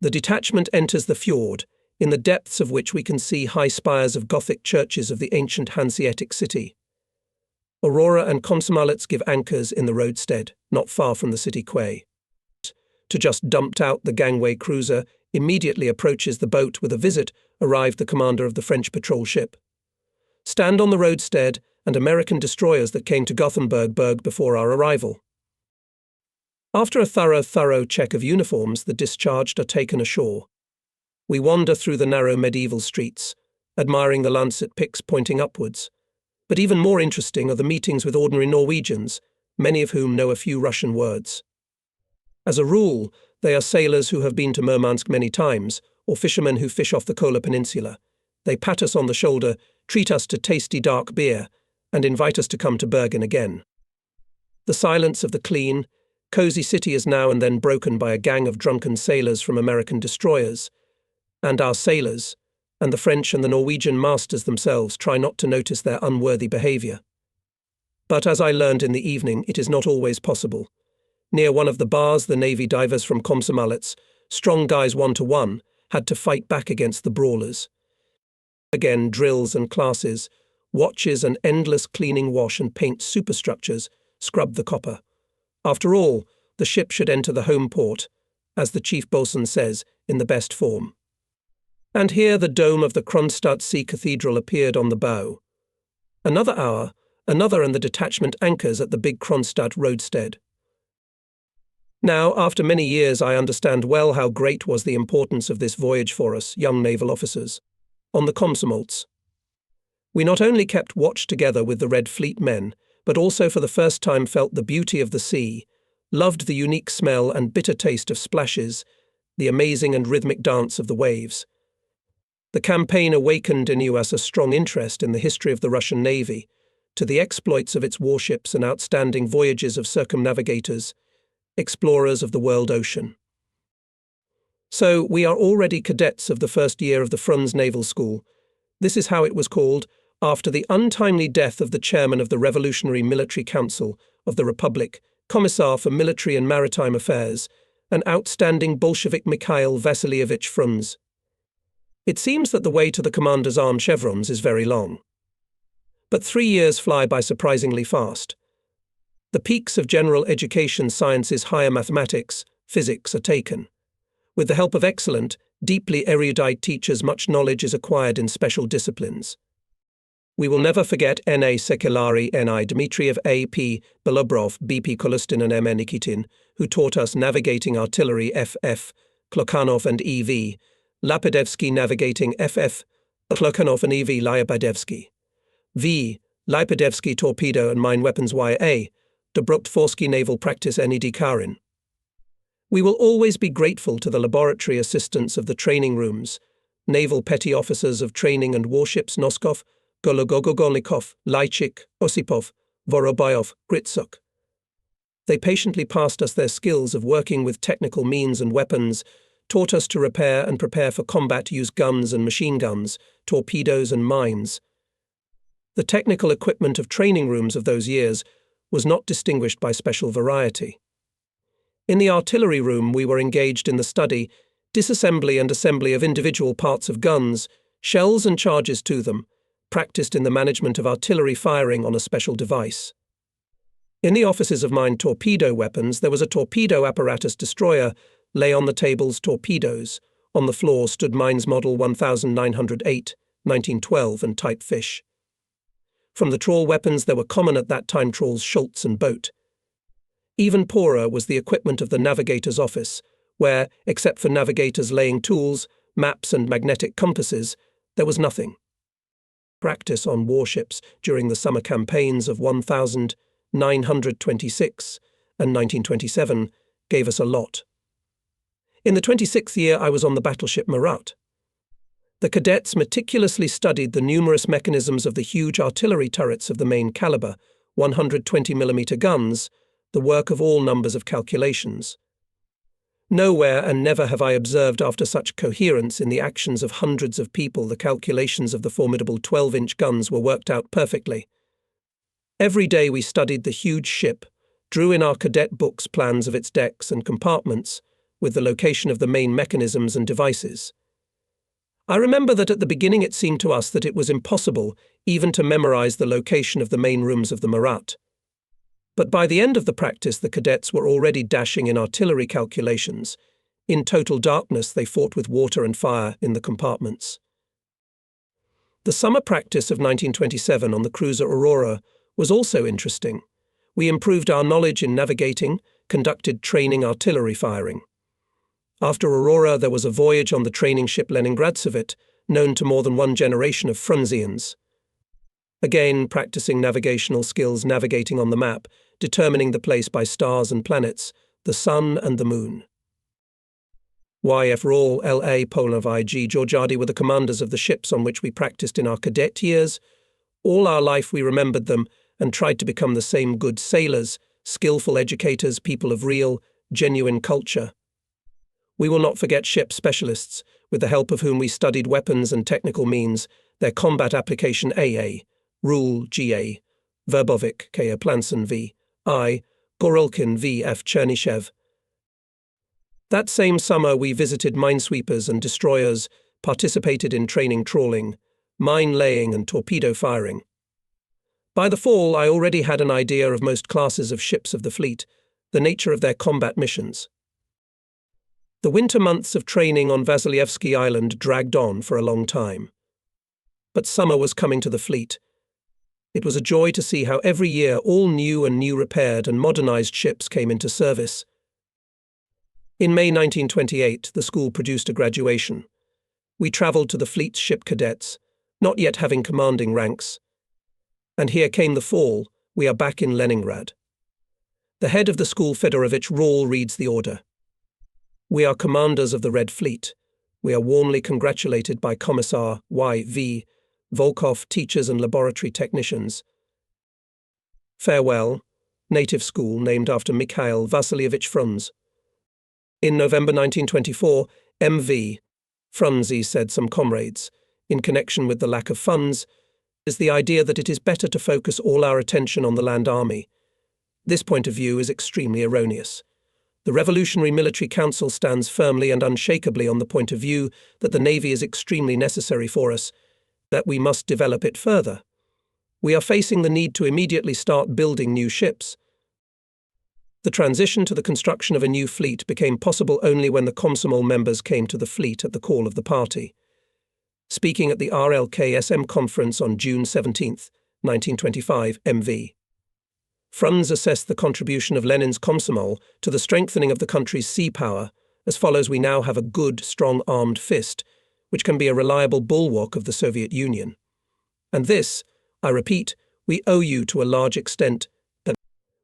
The detachment enters the fjord, in the depths of which we can see high spires of Gothic churches of the ancient Hanseatic city. Aurora and Komsomolets give anchors in the roadstead, not far from the city quay. To just dumped out the gangway cruiser, immediately approaches the boat with a visit, arrived the commander of the French patrol ship. Stand on the roadstead and American destroyers that came to Gothenburg before our arrival. After a thorough check of uniforms, the discharged are taken ashore. We wander through the narrow medieval streets, admiring the lancet picks pointing upwards. But even more interesting are the meetings with ordinary Norwegians, many of whom know a few Russian words. As a rule, they are sailors who have been to Murmansk many times, or fishermen who fish off the Kola Peninsula. They pat us on the shoulder, treat us to tasty dark beer, and invite us to come to Bergen again. The silence of the clean, cosy city is now and then broken by a gang of drunken sailors from American destroyers. And our sailors, and the French and the Norwegian masters themselves, try not to notice their unworthy behaviour. But as I learned in the evening, it is not always possible. Near one of the bars, the Navy divers from Komsomolets, strong guys 1-to-1, had to fight back against the brawlers. Again, drills and classes, watches and endless cleaning, wash and paint superstructures scrub the copper. After all, the ship should enter the home port, as the chief boatswain says, in the best form. And here the dome of the Kronstadt Sea Cathedral appeared on the bow. Another hour, another, and the detachment anchors at the big Kronstadt roadstead. Now, after many years, I understand well how great was the importance of this voyage for us, young naval officers, on the Komsomolts. We not only kept watch together with the Red Fleet men, but also for the first time felt the beauty of the sea, loved the unique smell and bitter taste of splashes, the amazing and rhythmic dance of the waves. The campaign awakened in us a strong interest in the history of the Russian Navy, to the exploits of its warships and outstanding voyages of circumnavigators, explorers of the world ocean. So, we are already cadets of the first year of the Frunz Naval School. This is how it was called, after the untimely death of the chairman of the Revolutionary Military Council of the Republic, Commissar for Military and Maritime Affairs, an outstanding Bolshevik Mikhail Vassilievich Frunz. It seems that the way to the commander's arm chevrons is very long. But 3 years fly by surprisingly fast. The peaks of general education sciences, higher mathematics, physics are taken. With the help of excellent, deeply erudite teachers, much knowledge is acquired in special disciplines. We will never forget N.A. Sekulari, N.I. Dmitriev, A.P. Belobrov, B.P. Kolustin and M.N. Nikitin, who taught us navigating artillery F.F., Klokhanov and E.V., Lapidevsky navigating F.F., Klokhanov and E.V. Lyapidevsky. V. Lyapidevsky torpedo and mine weapons Y.A. Dobrotvorsky naval practice N.E.D. Karin. We will always be grateful to the laboratory assistants of the training rooms, naval petty officers of training and warships Noskov, Gologogolnikov, Lychik, Osipov, Vorobyov, Gritsuk. They patiently passed us their skills of working with technical means and weapons, taught us to repair and prepare for combat, use guns and machine guns, torpedoes and mines. The technical equipment of training rooms of those years was not distinguished by special variety. In the artillery room we were engaged in the study, disassembly and assembly of individual parts of guns, shells and charges to them, practiced in the management of artillery firing on a special device. In the offices of mine torpedo weapons there was a torpedo apparatus destroyer, lay on the tables torpedoes, on the floor stood mines model 1908, 1912 and type fish. From the trawl weapons there were common at that time trawls, Schultz and boat. Even poorer was the equipment of the navigator's office, where, except for navigators laying tools, maps and magnetic compasses, there was nothing. Practice on warships during the summer campaigns of 1926 and 1927 gave us a lot. In the 26th year I was on the battleship Murat. The cadets meticulously studied the numerous mechanisms of the huge artillery turrets of the main caliber, 120mm guns, the work of all numbers of calculations. Nowhere and never have I observed after such coherence in the actions of hundreds of people the calculations of the formidable 12-inch guns were worked out perfectly. Every day we studied the huge ship, drew in our cadet books plans of its decks and compartments, with the location of the main mechanisms and devices. I remember that at the beginning it seemed to us that it was impossible even to memorize the location of the main rooms of the Murat. But by the end of the practice the cadets were already dashing in artillery calculations. In total darkness they fought with water and fire in the compartments. The summer practice of 1927 on the cruiser Aurora was also interesting. We improved our knowledge in navigating, conducted training artillery firing. After Aurora there was a voyage on the training ship Leningradsevet, known to more than one generation of Frunzians. Again, practicing navigational skills, navigating on the map, determining the place by stars and planets, the sun and the moon. YF Rawl, L.A. Polnov I.G. Georgiadi were the commanders of the ships on which we practiced in our cadet years. All our life we remembered them and tried to become the same good sailors, skillful educators, people of real, genuine culture. We will not forget ship specialists, with the help of whom we studied weapons and technical means, their combat application AA, Rule GA, Verbovic K.A. Planson V. I. Gorolkin V. F. Chernyshev. That same summer we visited minesweepers and destroyers, participated in training trawling, mine laying and torpedo firing. By the fall I already had an idea of most classes of ships of the fleet, the nature of their combat missions. The winter months of training on Vasilievsky Island dragged on for a long time. But summer was coming to the fleet. It was a joy to see how every year all new and new repaired and modernized ships came into service. In May 1928, the school produced a graduation. We traveled to the fleet's ship cadets, not yet having commanding ranks. And here came the fall, We are back in Leningrad. The head of the school, Fedorovich Rawl, reads the order. We are commanders of the Red Fleet. We are warmly congratulated by Commissar Y.V. Volkov, teachers and laboratory technicians. Farewell. Native school named after Mikhail Vassilievich Frunze. In November 1924, M.V. Frunze said some comrades, in connection with the lack of funds, is the idea that it is better to focus all our attention on the land army. This point of view is extremely erroneous. The Revolutionary Military Council stands firmly and unshakably on the point of view that the Navy is extremely necessary for us, that we must develop it further. We are facing the need to immediately start building new ships. The transition to the construction of a new fleet became possible only when the Komsomol members came to the fleet at the call of the party. Speaking at the RLKSM conference on June 17, 1925, M.V. Frunze assessed the contribution of Lenin's Komsomol to the strengthening of the country's sea power as follows: we now have a good, strong armed fist, which can be a reliable bulwark of the Soviet Union. And this, I repeat, we owe you to a large extent. That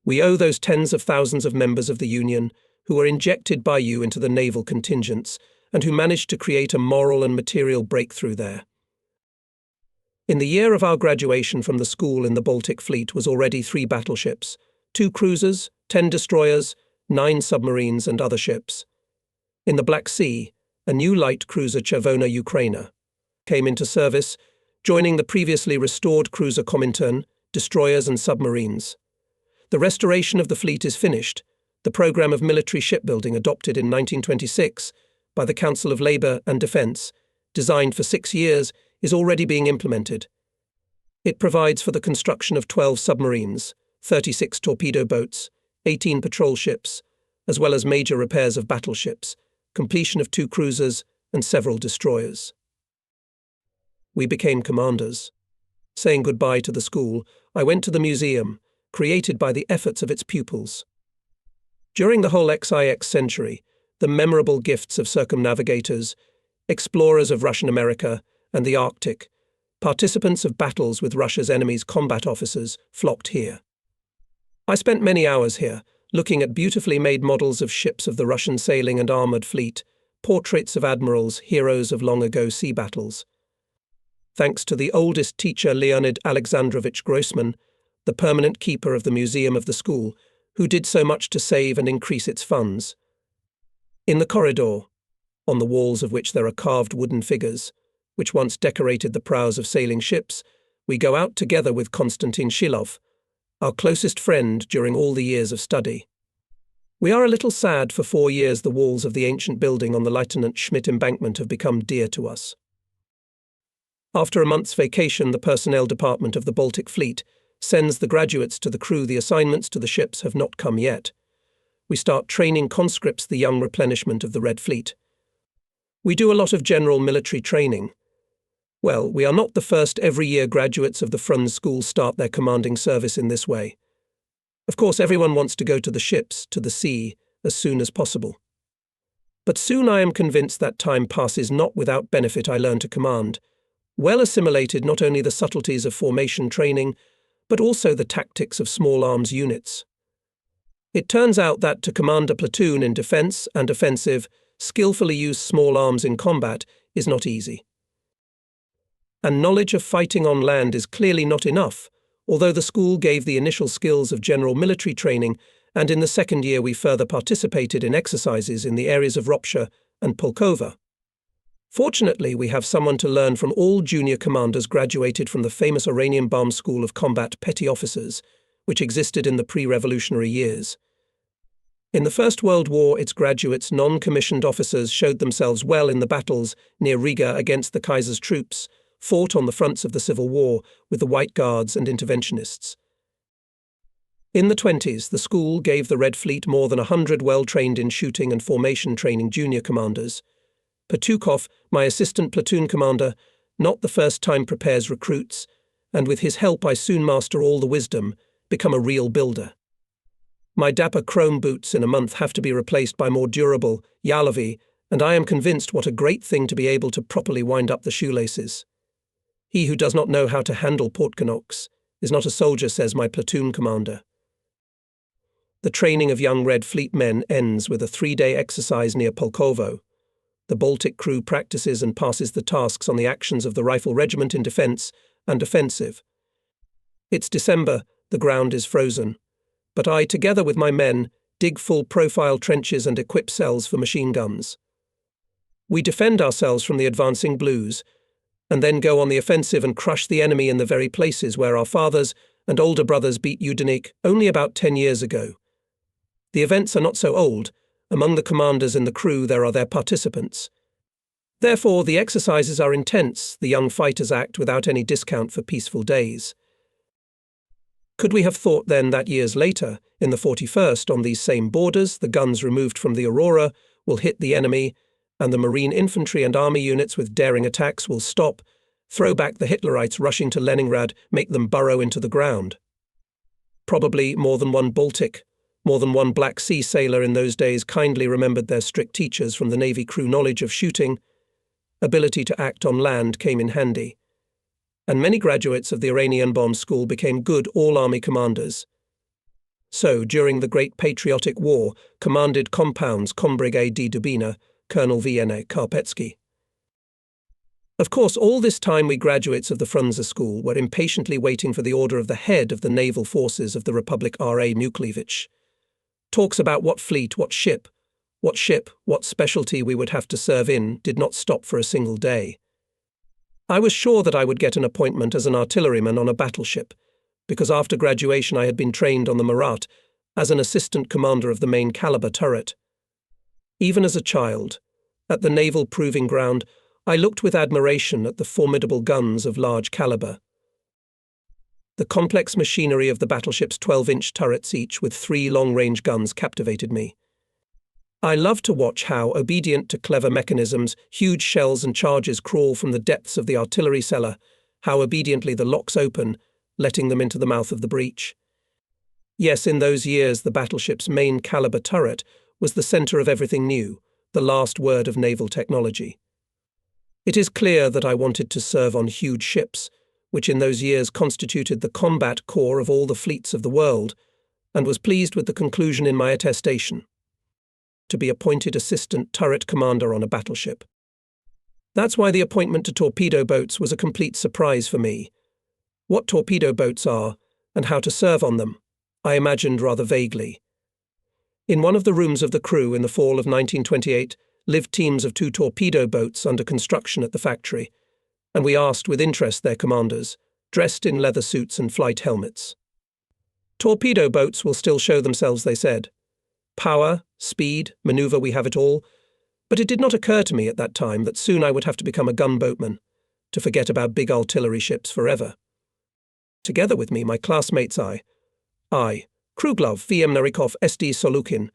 we owe those tens of thousands of members of the Union who were injected by you into the naval contingents and who managed to create a moral and material breakthrough there. In the year of our graduation from the school in the Baltic Fleet was already 3 battleships, 2 cruisers, 10 destroyers, 9 submarines and other ships. In the Black Sea, a new light cruiser Chervona Ukraina came into service, joining the previously restored cruiser Komintern, destroyers and submarines. The restoration of the fleet is finished. The program of military shipbuilding adopted in 1926 by the Council of Labour and Defence, designed for 6 years, is already being implemented. It provides for the construction of 12 submarines, 36 torpedo boats, 18 patrol ships, as well as major repairs of battleships, completion of 2 cruisers, and several destroyers. We became commanders. Saying goodbye to the school, I went to the museum, created by the efforts of its pupils. During the whole XIX century, the memorable gifts of circumnavigators, explorers of Russian America and the Arctic, participants of battles with Russia's enemies, combat officers, flocked here. I spent many hours here, looking at beautifully made models of ships of the Russian sailing and armoured fleet, portraits of admirals, heroes of long-ago sea battles. Thanks to the oldest teacher Leonid Alexandrovich Grossman, the permanent keeper of the museum of the school, who did so much to save and increase its funds. In the corridor, on the walls of which there are carved wooden figures, which once decorated the prows of sailing ships, we go out together with Konstantin Shilov, our closest friend during all the years of study. We are a little sad for 4 years the walls of the ancient building on the Lieutenant Schmidt embankment have become dear to us. After a month's vacation, the personnel department of the Baltic Fleet sends the graduates to the crew. The assignments to the ships have not come yet. We start training conscripts, the young replenishment of the Red Fleet. We do a lot of general military training. Well, we are not the first. Every year graduates of the Frunze School start their commanding service in this way. Of course, everyone wants to go to the ships, to the sea, as soon as possible. But soon I am convinced that time passes not without benefit. I learn to command, well assimilated not only the subtleties of formation training, but also the tactics of small arms units. It turns out that to command a platoon in defence and offensive, skillfully use small arms in combat, is not easy. And knowledge of fighting on land is clearly not enough, although the school gave the initial skills of general military training, and in the second year we further participated in exercises in the areas of Ropsha and Pulkova. Fortunately, we have someone to learn from. All junior commanders graduated from the famous Oranienbaum School of Combat Petty Officers, which existed in the pre-revolutionary years. In the First World War, its graduates, non-commissioned officers, showed themselves well in the battles near Riga against the Kaiser's troops, fought on the fronts of the Civil War with the White Guards and interventionists. In the 1920s, the school gave the Red Fleet more than 100 well-trained in shooting and formation training junior commanders. Petukov, my assistant platoon commander, not the first time prepares recruits, and with his help I soon master all the wisdom, become a real builder. My dapper chrome boots in a month have to be replaced by more durable Yalovi, and I am convinced what a great thing to be able to properly wind up the shoelaces. He who does not know how to handle portkanoks is not a soldier, says my platoon commander. The training of young Red Fleet men ends with a 3-day exercise near Pulkovo. The Baltic crew practices and passes the tasks on the actions of the rifle regiment in defence and offensive. It's December, the ground is frozen, but I, together with my men, dig full-profile trenches and equip cells for machine guns. We defend ourselves from the advancing Blues, and then go on the offensive and crush the enemy in the very places where our fathers and older brothers beat Yudenik only about 10 years ago. The events are not so old. Among the commanders and the crew there are their participants. Therefore, the exercises are intense, the young fighters act without any discount for peaceful days. Could we have thought then that years later, in the 41st, on these same borders, the guns removed from the Aurora will hit the enemy, and the Marine infantry and army units with daring attacks will stop, throw back the Hitlerites rushing to Leningrad, make them burrow into the ground? Probably more than one Baltic, more than one Black Sea sailor in those days kindly remembered their strict teachers from the Navy crew knowledge of shooting. Ability to act on land came in handy. And many graduates of the Iranian bomb school became good all-army commanders. So, during the Great Patriotic War, commanded compounds Combrigade di Dubina, Colonel V.N.A. Karpetsky. Of course, all this time we graduates of the Frunze School were impatiently waiting for the order of the head of the naval forces of the Republic R.A. Muklevich. Talks about what fleet, what ship, what specialty we would have to serve in did not stop for a single day. I was sure that I would get an appointment as an artilleryman on a battleship, because after graduation I had been trained on the Marat as an assistant commander of the main caliber turret. Even as a child, at the naval proving ground, I looked with admiration at the formidable guns of large caliber. The complex machinery of the battleship's 12-inch turrets each with 3 long-range guns captivated me. I loved to watch how, obedient to clever mechanisms, huge shells and charges crawl from the depths of the artillery cellar, how obediently the locks open, letting them into the mouth of the breech. Yes, in those years the battleship's main caliber turret was the centre of everything new, the last word of naval technology. It is clear that I wanted to serve on huge ships, which in those years constituted the combat core of all the fleets of the world, and was pleased with the conclusion in my attestation: to be appointed assistant turret commander on a battleship. That's why the appointment to torpedo boats was a complete surprise for me. What torpedo boats are, and how to serve on them, I imagined rather vaguely. In one of the rooms of the crew in the fall of 1928 lived teams of 2 torpedo boats under construction at the factory, and we asked with interest their commanders, dressed in leather suits and flight helmets. Torpedo boats will still show themselves, they said. Power, speed, manoeuvre, we have it all. But it did not occur to me at that time that soon I would have to become a gunboatman, to forget about big artillery ships forever. Together with me, my classmates I, Kruglov, V.M. Narikov, S.D. Solukin,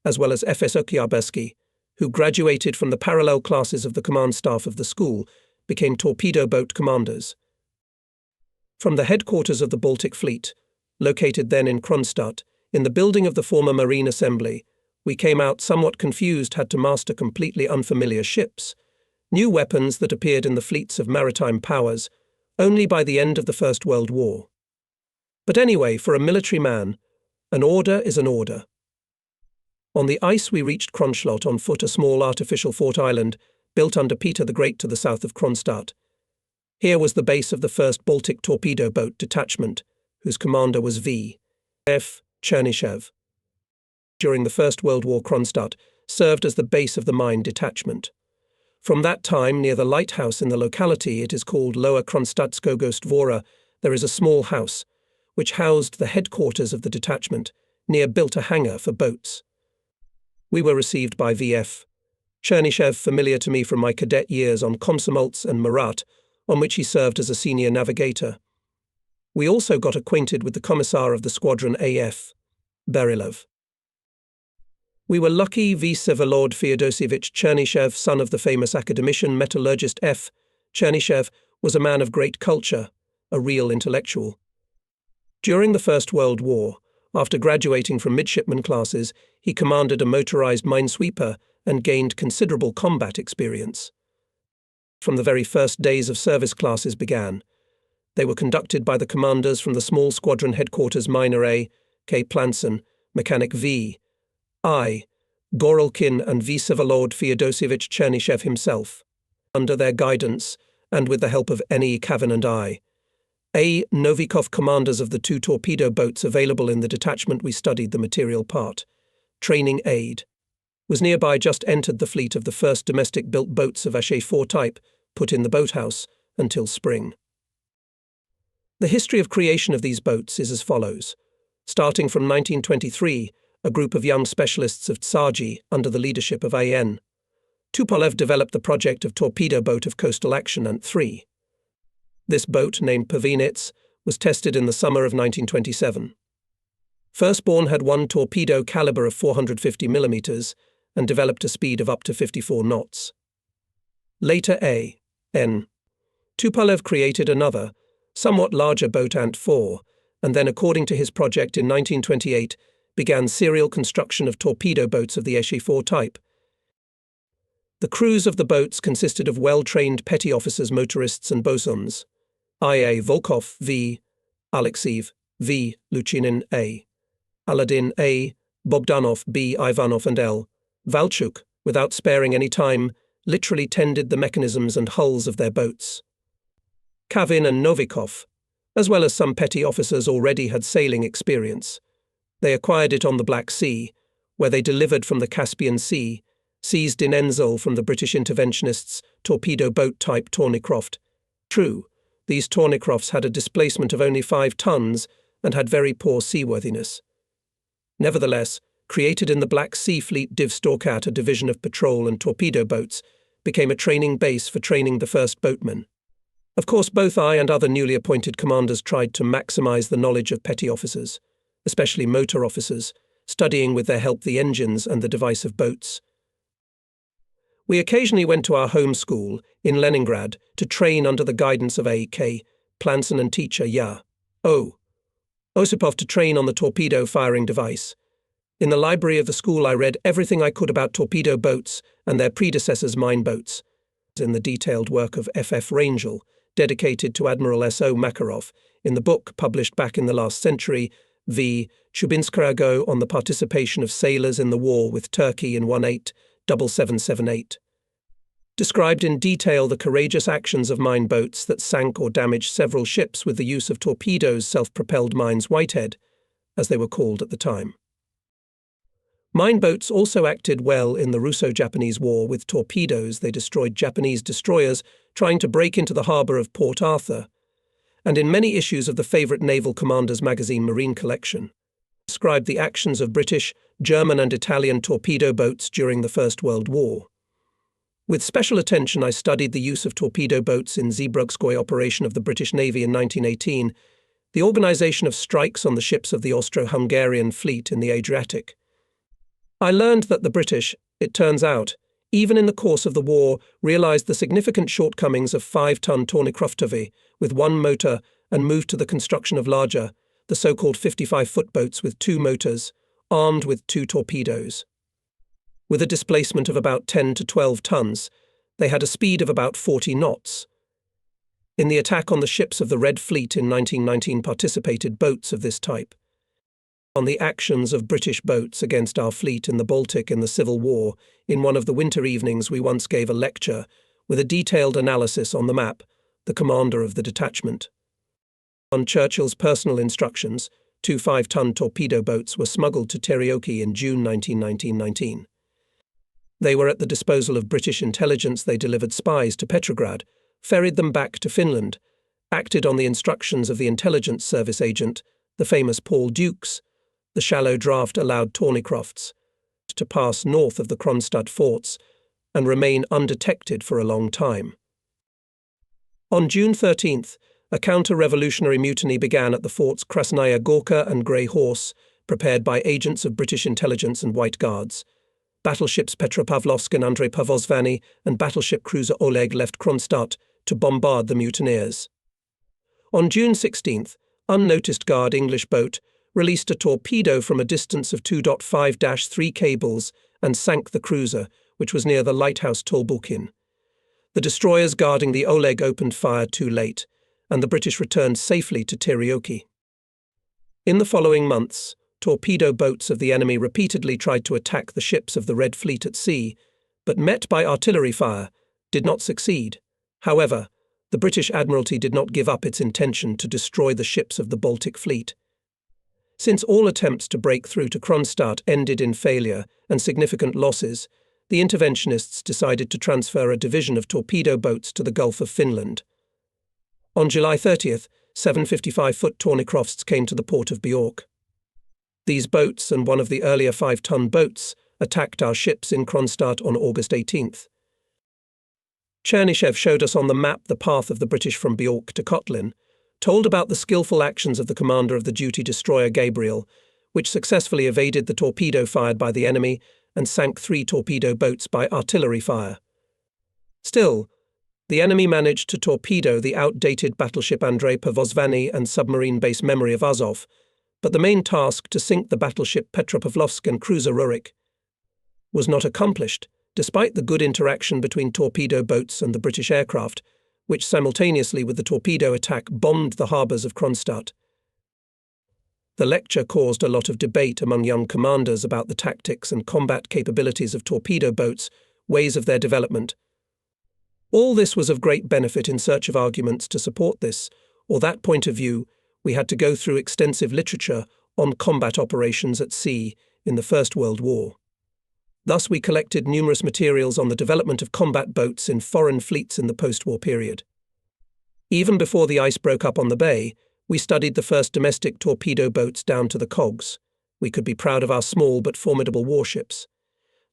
as well as F.S. Okyabersky, who graduated from the parallel classes of the command staff of the school, became torpedo boat commanders. From the headquarters of the Baltic Fleet, located then in Kronstadt, in the building of the former Marine Assembly, we came out somewhat confused, had to master completely unfamiliar ships, new weapons that appeared in the fleets of maritime powers only by the end of the First World War. But anyway, for a military man, an order is an order. On the ice we reached Kronstadt on foot, a small artificial fort island built under Peter the Great to the south of Kronstadt. Here was the base of the 1st Baltic Torpedo Boat Detachment, whose commander was V.F. Chernyshev. During the First World War, Kronstadt served as the base of the mine detachment. From that time, near the lighthouse in the locality it is called Lower Kronstadtskogo Dvora, there is a small house, which housed the headquarters of the detachment, near built a hangar for boats. We were received by V.F. Chernyshev, familiar to me from my cadet years on Komsomolets and Marat, on which he served as a senior navigator. We also got acquainted with the commissar of the squadron A.F., Berilov. We were lucky Vice-Volod Feodosievich Chernyshev, son of the famous academician metallurgist F. Chernyshev, was a man of great culture, a real intellectual. During the First World War, after graduating from midshipman classes, he commanded a motorized minesweeper and gained considerable combat experience. From the very first days of service classes began. They were conducted by the commanders from the small squadron headquarters Minor A, K. Planson, Mechanic V, I, Gorelkin and Vice-Volod Fyodosievich Chernyshev himself, under their guidance and with the help of N.E. Cavan and I. A. Novikov, commanders of the 2 torpedo boats available in the detachment we studied the material part. Training aid. Was nearby, just entered the fleet of the first domestic-built boats of HA-4 type, put in the boathouse, until spring. The history of creation of these boats is as follows. Starting from 1923, a group of young specialists of Tsaji, under the leadership of A.N. Tupolev, developed the project of torpedo boat of coastal action and 3. This boat, named Pavinets, was tested in the summer of 1927. Firstborn had one torpedo caliber of 450 mm and developed a speed of up to 54 knots. Later A.N. Tupolev created another, somewhat larger boat Ant 4, and then, according to his project in 1928, began serial construction of torpedo boats of the HA-4 type. The crews of the boats consisted of well-trained petty officers, motorists and bosuns. I.A. Volkov V, Alexeyev V, Luchinin A, Aladin A, Bogdanov B, Ivanov and L. Valchuk, without sparing any time, literally tended the mechanisms and hulls of their boats. Kavin and Novikov, as well as some petty officers, already had sailing experience. They acquired it on the Black Sea, where they delivered from the Caspian Sea, seized in Enzel from the British interventionists, torpedo boat type Thornycroft. True, these Thornycrofts had a displacement of only 5 tons and had very poor seaworthiness. Nevertheless, created in the Black Sea Fleet Div Storkat, a division of patrol and torpedo boats, became a training base for training the first boatmen. Of course, both I and other newly appointed commanders tried to maximize the knowledge of petty officers, especially motor officers, studying with their help the engines and the device of boats. We occasionally went to our home school in Leningrad to train under the guidance of A.K. Planson and teacher O. Osipov to train on the torpedo firing device. In the library of the school I read everything I could about torpedo boats and their predecessors, mine boats. In the detailed work of F.F. Rangel, dedicated to Admiral S.O. Makarov, in the book published back in the last century, V. Chubinskarago, on the participation of sailors in the war with Turkey in 187778. Described in detail the courageous actions of mine boats that sank or damaged several ships with the use of torpedoes, self-propelled mines Whitehead, as they were called at the time. Mine boats also acted well in the Russo-Japanese War. With torpedoes, they destroyed Japanese destroyers trying to break into the harbour of Port Arthur, and in many issues of the favourite Naval Commander's Magazine Marine Collection, described the actions of British, German and Italian torpedo boats during the First World War. With special attention I studied the use of torpedo boats in Zeebrugskoy operation of the British Navy in 1918, the organisation of strikes on the ships of the Austro-Hungarian fleet in the Adriatic. I learned that the British, it turns out, even in the course of the war, realised the significant shortcomings of 5-ton Thornycroftovi with one motor and moved to the construction of larger, the so-called 55-foot boats with 2 motors, armed with 2 torpedoes. With a displacement of about 10 to 12 tons, they had a speed of about 40 knots. In the attack on the ships of the Red Fleet in 1919 participated boats of this type. On the actions of British boats against our fleet in the Baltic in the Civil War, in one of the winter evenings we once gave a lecture, with a detailed analysis on the map, the commander of the detachment. On Churchill's personal instructions, 2 5-ton torpedo boats were smuggled to Terioki in June 1919. They were at the disposal of British intelligence. They delivered spies to Petrograd, ferried them back to Finland, acted on the instructions of the intelligence service agent, the famous Paul Dukes. The shallow draft allowed Thornycrofts to pass north of the Kronstadt forts and remain undetected for a long time. On June 13th, a counter-revolutionary mutiny began at the forts Krasnaya Gorka and Grey Horse, prepared by agents of British intelligence and White Guards. Battleships Petropavlovsk and Andrei Pavlosvany and battleship cruiser Oleg left Kronstadt to bombard the mutineers. On June 16th, unnoticed guard English boat released a torpedo from a distance of 2.5-3 cables and sank the cruiser, which was near the lighthouse Tolbukin. The destroyers guarding the Oleg opened fire too late, and the British returned safely to Terioki. In the following months, torpedo boats of the enemy repeatedly tried to attack the ships of the Red Fleet at sea, but met by artillery fire, did not succeed. However, the British Admiralty did not give up its intention to destroy the ships of the Baltic Fleet. Since all attempts to break through to Kronstadt ended in failure and significant losses, the interventionists decided to transfer a division of torpedo boats to the Gulf of Finland. On July 30th, 7 55-foot Tornicrofts came to the port of Bjork. These boats and one of the earlier 5-ton boats attacked our ships in Kronstadt on August 18th. Chernyshев showed us on the map the path of the British from Bjork to Kotlin, told about the skillful actions of the commander of the duty destroyer Gabriel, which successfully evaded the torpedo fired by the enemy and sank 3 torpedo boats by artillery fire. Still, the enemy managed to torpedo the outdated battleship Andrei Povozvany and submarine base Memory of Azov, but the main task to sink the battleship Petropavlovsk and cruiser Rurik was not accomplished, despite the good interaction between torpedo boats and the British aircraft, which simultaneously with the torpedo attack bombed the harbours of Kronstadt. The lecture caused a lot of debate among young commanders about the tactics and combat capabilities of torpedo boats, ways of their development. All this was of great benefit in search of arguments to support this, or that point of view. We had to go through extensive literature on combat operations at sea in the First World War. Thus we collected numerous materials on the development of combat boats in foreign fleets in the post-war period. Even before the ice broke up on the bay, we studied the first domestic torpedo boats down to the cogs. We could be proud of our small but formidable warships.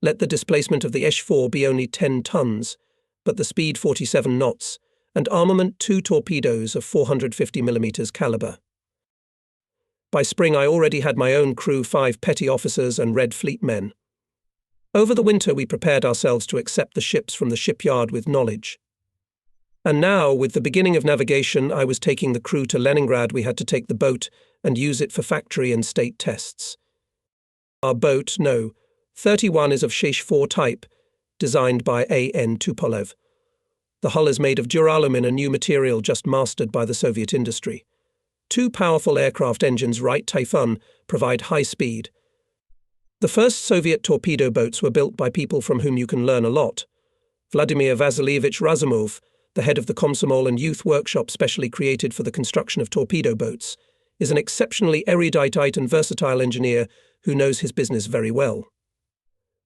Let the displacement of the Esh-4 be only 10 tons, but the speed 47 knots, and armament 2 torpedoes of 450mm caliber. By spring I already had my own crew, 5 petty officers and Red Fleet men. Over the winter we prepared ourselves to accept the ships from the shipyard with knowledge. And now, with the beginning of navigation, I was taking the crew to Leningrad. We had to take the boat and use it for factory and state tests. Our boat, No. 31, is of Shesh-4 type, designed by A.N. Tupolev. The hull is made of duralumin, a new material just mastered by the Soviet industry. 2 powerful aircraft engines, Wright Typhoon, provide high speed. The first Soviet torpedo boats were built by people from whom you can learn a lot. Vladimir Vasilievich Razumov, the head of the Komsomol and Youth Workshop specially created for the construction of torpedo boats, is an exceptionally erudite and versatile engineer who knows his business very well.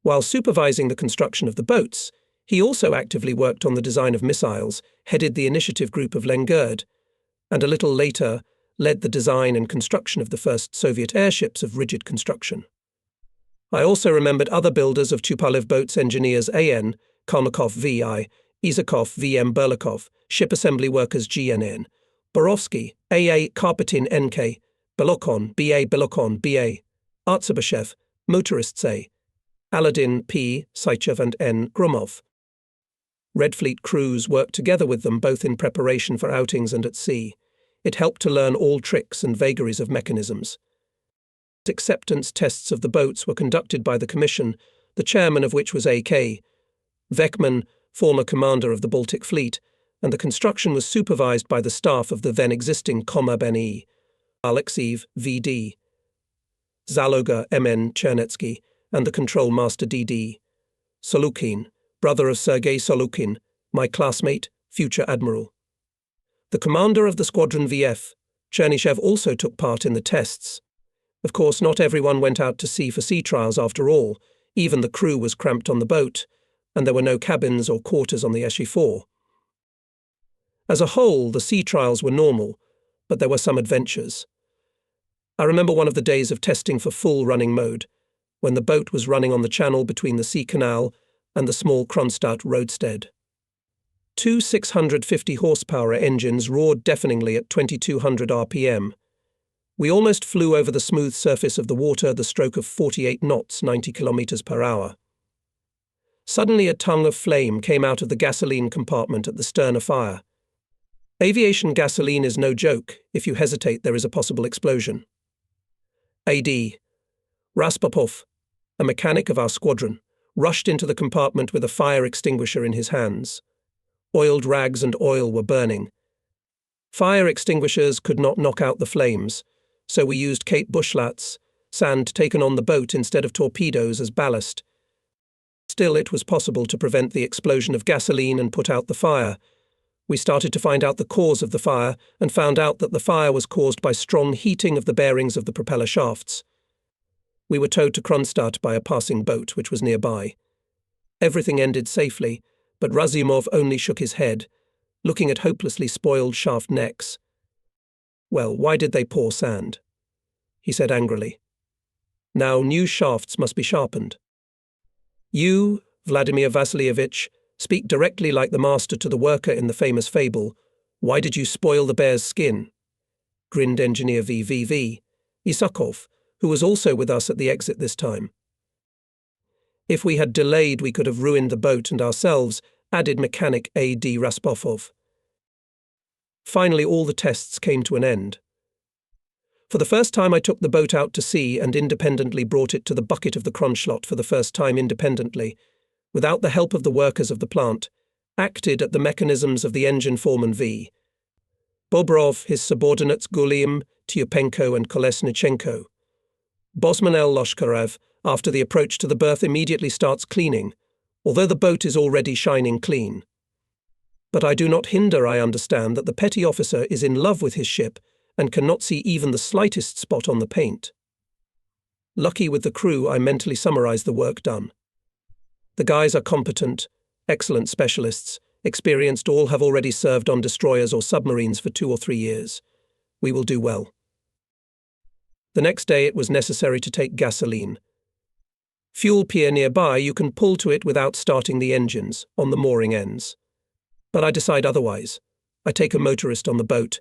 While supervising the construction of the boats, he also actively worked on the design of missiles, headed the initiative group of Leningrad, and a little later led the design and construction of the first Soviet airships of rigid construction. I also remembered other builders of Tupolev boats, engineers A.N. Kalmakov V.I., Izakov V.M. Berlikov, ship assembly workers G.N.N., Borovsky, A.A. Karpatin N.K., Belokon, B.A. Belokon, B.A., Artsabashev, motorists A. Aladin P. Saichev and N. Gromov. Red Fleet crews worked together with them both in preparation for outings and at sea. It helped to learn all tricks and vagaries of mechanisms. Acceptance tests of the boats were conducted by the Commission, the chairman of which was A.K. Vekman, former commander of the Baltic Fleet, and the construction was supervised by the staff of the then-existing Komab-NE, Alexeyev, V.D., Zaloga, M.N. Chernetsky, and the Control Master D.D. Solukin, brother of Sergei Solukin, my classmate, future admiral. The commander of the squadron V.F., Chernyshев, also took part in the tests. Of course, not everyone went out to sea for sea trials after all. Even the crew was cramped on the boat, and there were no cabins or quarters on the Eshi-4. As a whole, the sea trials were normal, but there were some adventures. I remember one of the days of testing for full running mode, when the boat was running on the channel between the Sea Canal and the small Kronstadt roadstead. 2 650 horsepower engines roared deafeningly at 2200 RPM. We almost flew over the smooth surface of the water, the stroke of 48 knots, 90 kilometers per hour. Suddenly a tongue of flame came out of the gasoline compartment at the stern afire. Aviation gasoline is no joke. If you hesitate, there is a possible explosion. A.D. Raspopov, a mechanic of our squadron, rushed into the compartment with a fire extinguisher in his hands. Oiled rags and oil were burning. Fire extinguishers could not knock out the flames, so we used Cape bushlats, sand taken on the boat instead of torpedoes as ballast. Still, it was possible to prevent the explosion of gasoline and put out the fire. We started to find out the cause of the fire and found out that the fire was caused by strong heating of the bearings of the propeller shafts. We were towed to Kronstadt by a passing boat, which was nearby. Everything ended safely, but Razumov only shook his head, looking at hopelessly spoiled shaft necks. Well, why did they pour sand? He said angrily. Now new shafts must be sharpened. You, Vladimir Vasilievich, speak directly like the master to the worker in the famous fable, "Why did you spoil the bear's skin?" grinned engineer VVV, Isakov, who was also with us at the exit this time. If we had delayed, we could have ruined the boat and ourselves, added mechanic A.D. Raspofov. Finally, all the tests came to an end. For the first time, I took the boat out to sea and independently brought it to the bucket of the Kronstadt for the first time independently, without the help of the workers of the plant, acted at the mechanisms of the engine foreman V. Bobrov, his subordinates Guliam, Tyupenko and Kolesnichenko. Bosman L. Loshkarev, after the approach to the berth, immediately starts cleaning, although the boat is already shining clean. But I do not hinder, I understand, that the petty officer is in love with his ship and cannot see even the slightest spot on the paint. Lucky with the crew, I mentally summarize the work done. The guys are competent, excellent specialists, experienced, all have already served on destroyers or submarines for 2 or 3 years. We will do well. The next day it was necessary to take gasoline. Fuel pier nearby, you can pull to it without starting the engines, on the mooring ends. But I decide otherwise. I take a motorist on the boat,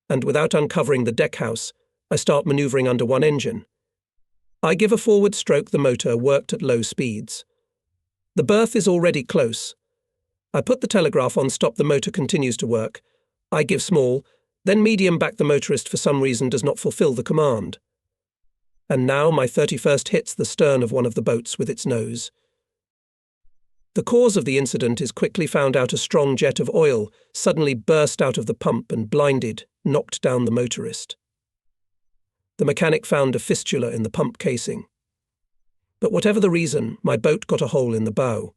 and without uncovering the deckhouse, I start manoeuvring under one engine. I give a forward stroke, the motor worked at low speeds. The berth is already close. I put the telegraph on stop, the motor continues to work. I give small, then medium back, the motorist for some reason does not fulfill the command. And now my 31st hits the stern of one of the boats with its nose. The cause of the incident is quickly found out. A strong jet of oil suddenly burst out of the pump and knocked down the motorist. The mechanic found a fistula in the pump casing. But whatever the reason, my boat got a hole in the bow.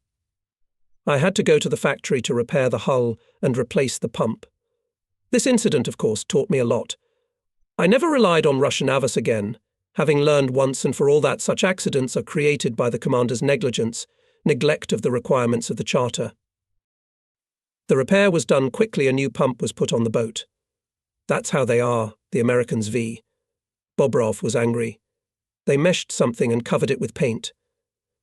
I had to go to the factory to repair the hull and replace the pump. This incident, of course, taught me a lot. I never relied on Russian avars again, having learned once and for all that such accidents are created by the commander's negligence, neglect of the requirements of the charter. The repair was done quickly, a new pump was put on the boat. That's how they are, the Americans. V. Bobrov was angry. They meshed something and covered it with paint.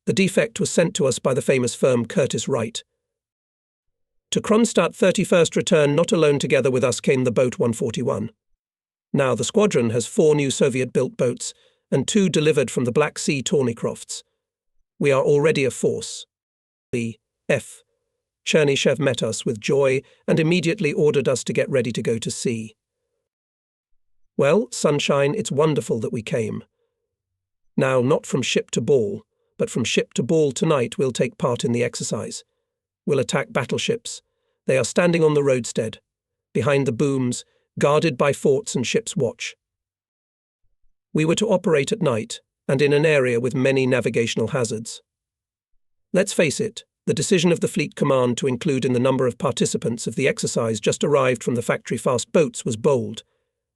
The defect was sent to us by the famous firm Curtis Wright. To Kronstadt 31st return, not alone, together with us came the boat 141. Now the squadron has 4 new Soviet-built boats and 2 delivered from the Black Sea Tornycrofts. We are already a force. The F. Chernyshev met us with joy and immediately ordered us to get ready to go to sea. Well, sunshine, it's wonderful that we came. Now, not from ship to ball, but from ship to ball tonight we'll take part in the exercise. We'll attack battleships. They are standing on the roadstead, behind the booms, guarded by forts and ship's watch. We were to operate at night, and in an area with many navigational hazards. Let's face it, the decision of the Fleet Command to include in the number of participants of the exercise just arrived from the factory fast boats was bold,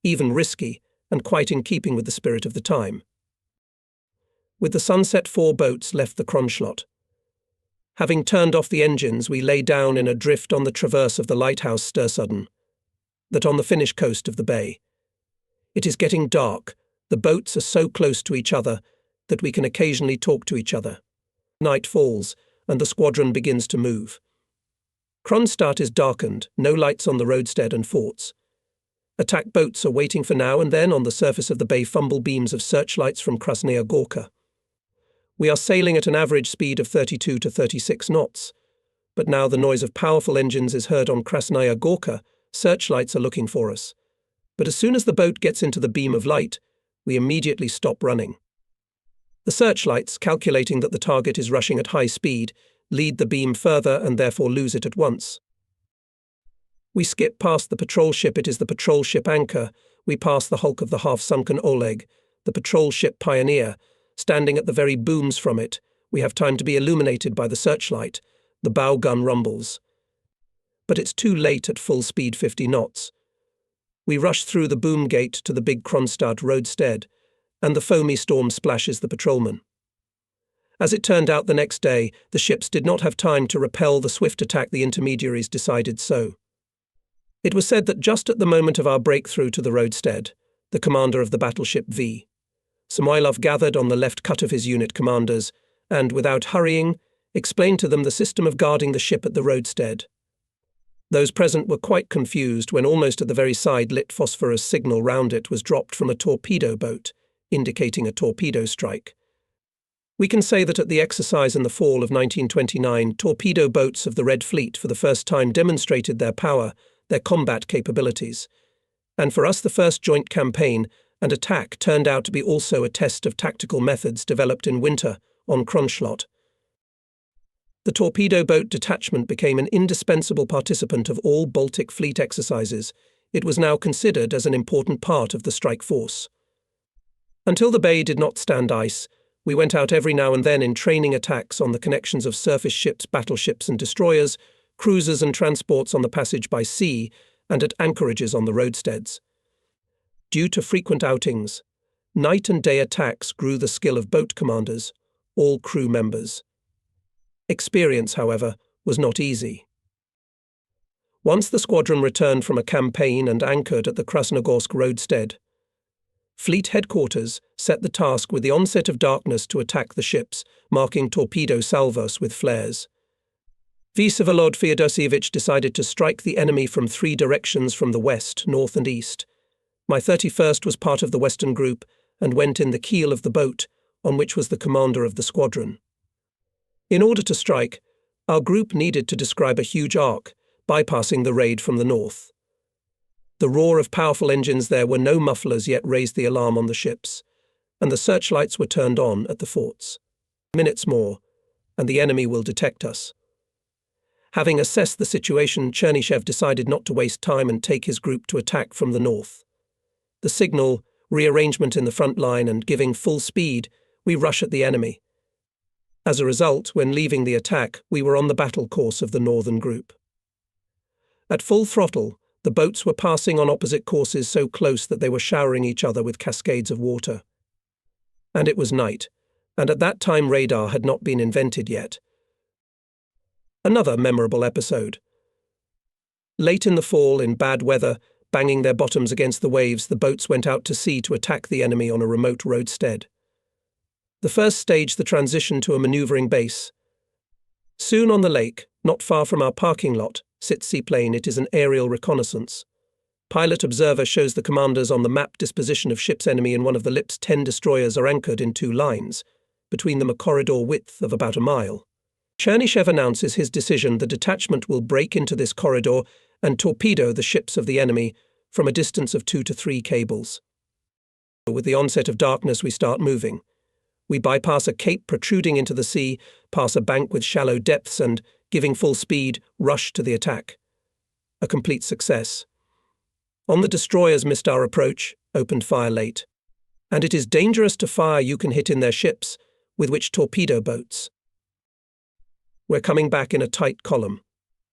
even risky, and quite in keeping with the spirit of the time. With the sunset, 4 boats left the Kronstadt. Having turned off the engines, we lay down in a drift on the traverse of the lighthouse Stursudden, that on the Finnish coast of the bay. It is getting dark. The boats are so close to each other that we can occasionally talk to each other. Night falls, and the squadron begins to move. Kronstadt is darkened, no lights on the roadstead and forts. Attack boats are waiting for now and then on the surface of the bay, fumble beams of searchlights from Krasnaya Gorka. We are sailing at an average speed of 32 to 36 knots, but now the noise of powerful engines is heard on Krasnaya Gorka. Searchlights are looking for us. But as soon as the boat gets into the beam of light, we immediately stop running. The searchlights, calculating that the target is rushing at high speed, lead the beam further and therefore lose it at once. We skip past the patrol ship. It is the patrol ship Anchor. We pass the hulk of the half-sunken Oleg, the patrol ship Pioneer, standing at the very booms from it. We have time to be illuminated by the searchlight. The bow gun rumbles. But it's too late at full speed 50 knots. We rush through the boom gate to the big Kronstadt roadstead, and the foamy storm splashes the patrolman. As it turned out the next day, the ships did not have time to repel the swift attack. The intermediaries decided so. It was said that just at the moment of our breakthrough to the roadstead, the commander of the battleship V. Samoylov gathered on the left cut of his unit commanders and, without hurrying, explained to them the system of guarding the ship at the roadstead. Those present were quite confused when almost at the very side lit phosphorus signal round it was dropped from a torpedo boat, indicating a torpedo strike. We can say that at the exercise in the fall of 1929, torpedo boats of the Red Fleet for the first time demonstrated their power, their combat capabilities. And for us, the first joint campaign and attack turned out to be also a test of tactical methods developed in winter on Kronstadt. The torpedo boat detachment became an indispensable participant of all Baltic Fleet exercises. It was now considered as an important part of the strike force. Until the bay did not stand ice, we went out every now and then in training attacks on the connections of surface ships, battleships and destroyers, cruisers and transports on the passage by sea, and at anchorages on the roadsteads. Due to frequent outings, night and day attacks grew the skill of boat commanders, all crew members. Experience, however, was not easy. Once the squadron returned from a campaign and anchored at the Krasnogorsk roadstead, Fleet headquarters set the task with the onset of darkness to attack the ships, marking torpedo salvos with flares. Vsevolod Feodosievich decided to strike the enemy from 3 directions from the west, north and east. My 31st was part of the western group and went in the keel of the boat, on which was the commander of the squadron. In order to strike, our group needed to describe a huge arc, bypassing the raid from the north. The roar of powerful engines there were no mufflers yet raised the alarm on the ships, and the searchlights were turned on at the forts. Minutes more, and the enemy will detect us. Having assessed the situation, Chernyshev decided not to waste time and take his group to attack from the north. The signal, rearrangement in the front line, and giving full speed, we rush at the enemy. As a result, when leaving the attack, we were on the battle course of the northern group. At full throttle, the boats were passing on opposite courses so close that they were showering each other with cascades of water. And it was night, and at that time radar had not been invented yet. Another memorable episode. Late in the fall, in bad weather, banging their bottoms against the waves, the boats went out to sea to attack the enemy on a remote roadstead. The first staged the transition to a maneuvering base. Soon on the lake, not far from our parking lot, sits seaplane. It is an aerial reconnaissance. Pilot observer shows the commanders on the map disposition of ship's enemy in one of the Lips 10 destroyers are anchored in 2 lines, between them a corridor width of about a mile. Chernyshev announces his decision: the detachment will break into this corridor and torpedo the ships of the enemy from a distance of 2 to 3 cables. With the onset of darkness, we start moving. We bypass a cape protruding into the sea, pass a bank with shallow depths and, giving full speed, rush to the attack. A complete success. On the destroyers missed our approach, opened fire late. And it is dangerous to fire you can hit in their ships, with which torpedo boats. We're coming back in a tight column.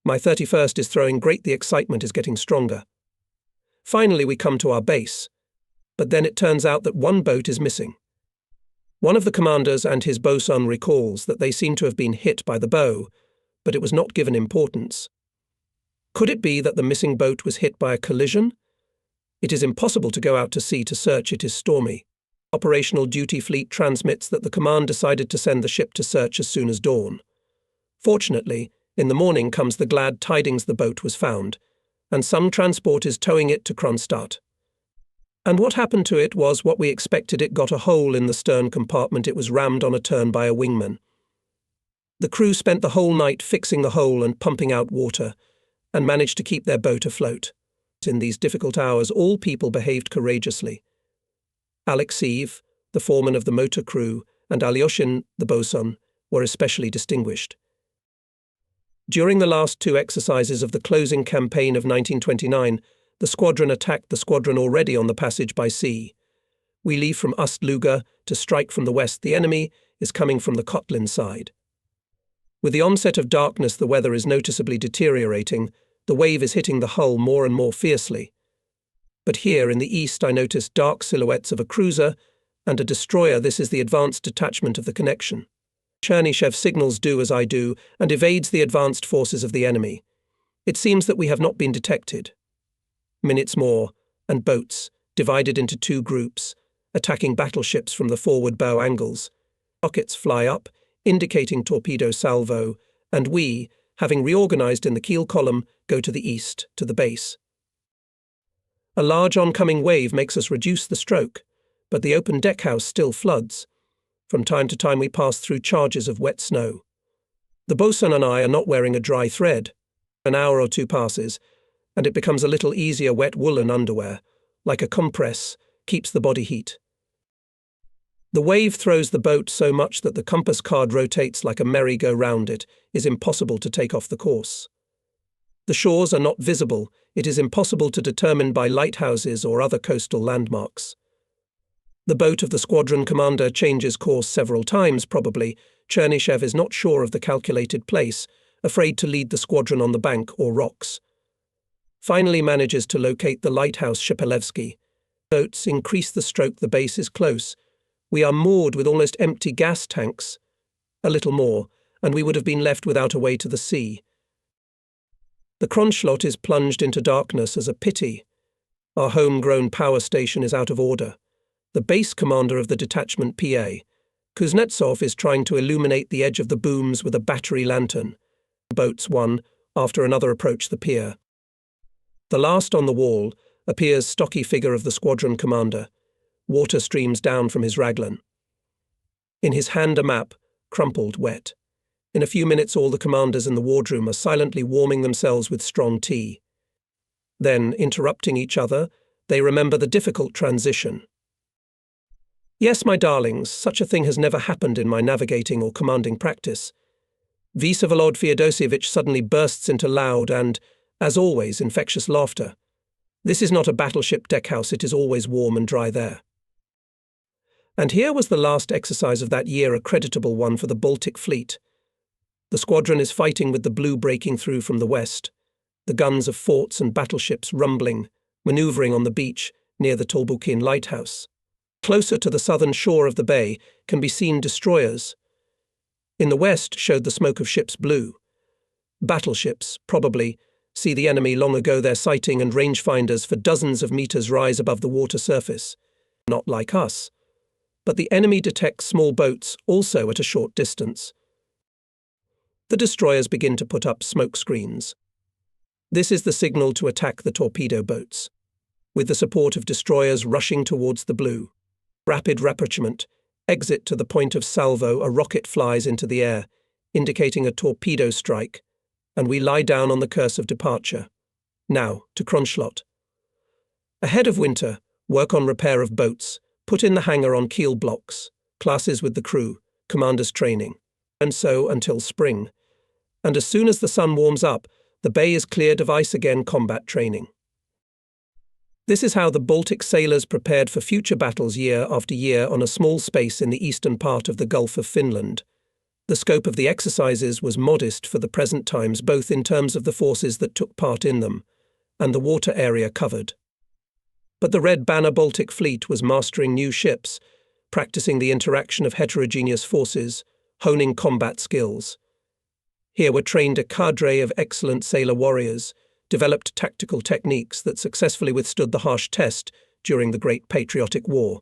My 31st is throwing great, the excitement is getting stronger. Finally we come to our base, but then it turns out that one boat is missing. One of the commanders and his bosun recalls that they seem to have been hit by the bow, but it was not given importance. Could it be that the missing boat was hit by a collision? It is impossible to go out to sea to search, it is stormy. Operational duty fleet transmits that the command decided to send the ship to search as soon as dawn. Fortunately, in the morning comes the glad tidings: the boat was found, and some transport is towing it to Kronstadt. And what happened to it was what we expected. It got a hole in the stern compartment. It was rammed on a turn by a wingman. The crew spent the whole night fixing the hole and pumping out water, and managed to keep their boat afloat. In these difficult hours, all people behaved courageously. Alexeyev, the foreman of the motor crew, and Alyoshin, the bosun, were especially distinguished. During the last two exercises of the closing campaign of 1929, the squadron attacked the squadron already on the passage by sea. We leave from Ust-Luga to strike from the west. The enemy is coming from the Kotlin side. With the onset of darkness, the weather is noticeably deteriorating. The wave is hitting the hull more and more fiercely. But here in the east I notice dark silhouettes of a cruiser and a destroyer. This is the advanced detachment of the connection. Chernyshев signals do as I do and evades the advanced forces of the enemy. It seems that we have not been detected. Minutes more, and boats, divided into two groups, attacking battleships from the forward bow angles. Rockets fly up, indicating torpedo salvo, and we, having reorganized in the keel column, go to the east, to the base. A large oncoming wave makes us reduce the stroke, but the open deckhouse still floods. From time to time we pass through charges of wet snow. The boatswain and I are not wearing a dry thread. An hour or two passes, and it becomes a little easier. Wet woolen underwear, like a compress, keeps the body heat. The wave throws the boat so much that the compass card rotates like a merry-go-round. It is impossible to take off the course. The shores are not visible. It is impossible to determine by lighthouses or other coastal landmarks. The boat of the squadron commander changes course several times, probably. Chernyshев is not sure of the calculated place, afraid to lead the squadron on the bank or rocks. Finally manages to locate the lighthouse Shepelevsky. Boats increase the stroke. The base is close. We are moored with almost empty gas tanks. A little more, and we would have been left without a way to the sea. The Kronstadt is plunged into darkness as a pity. Our homegrown power station is out of order. The base commander of the detachment, PA, Kuznetsov, is trying to illuminate the edge of the booms with a battery lantern. Boats one after another approach the pier. The last on the wall appears stocky figure of the squadron commander. Water streams down from his raglan. In his hand a map, crumpled, wet. In a few minutes all the commanders in the wardroom are silently warming themselves with strong tea. Then, interrupting each other, they remember the difficult transition. Yes, my darlings, such a thing has never happened in my navigating or commanding practice. Vsevolod Feodosievich suddenly bursts into loud and, as always, infectious laughter. This is not a battleship deckhouse. It is always warm and dry there. And here was the last exercise of that year, a creditable one for the Baltic fleet. The squadron is fighting with the blue breaking through from the west, the guns of forts and battleships rumbling, manoeuvring on the beach near the Tolbukin lighthouse. Closer to the southern shore of the bay can be seen destroyers. In the west showed the smoke of ships blue. Battleships, probably, see the enemy long ago. Their sighting and rangefinders for dozens of meters rise above the water surface. Not like us. But the enemy detects small boats also at a short distance. The destroyers begin to put up smoke screens. This is the signal to attack the torpedo boats, with the support of destroyers rushing towards the blue. Rapid rapprochement, exit to the point of salvo. A rocket flies into the air, indicating a torpedo strike, and we lie down on the curse of departure. Now, to Kronstadt. Ahead of winter, work on repair of boats, put in the hangar on keel blocks, classes with the crew, commander's training, and so until spring. And as soon as the sun warms up, the bay is cleared of ice again. Combat training. This is how the Baltic sailors prepared for future battles year after year on a small space in the eastern part of the Gulf of Finland. The scope of the exercises was modest for the present times, both in terms of the forces that took part in them and the water area covered. But the Red Banner Baltic Fleet was mastering new ships, practicing the interaction of heterogeneous forces, honing combat skills. Here were trained a cadre of excellent sailor warriors, developed tactical techniques that successfully withstood the harsh test during the Great Patriotic War.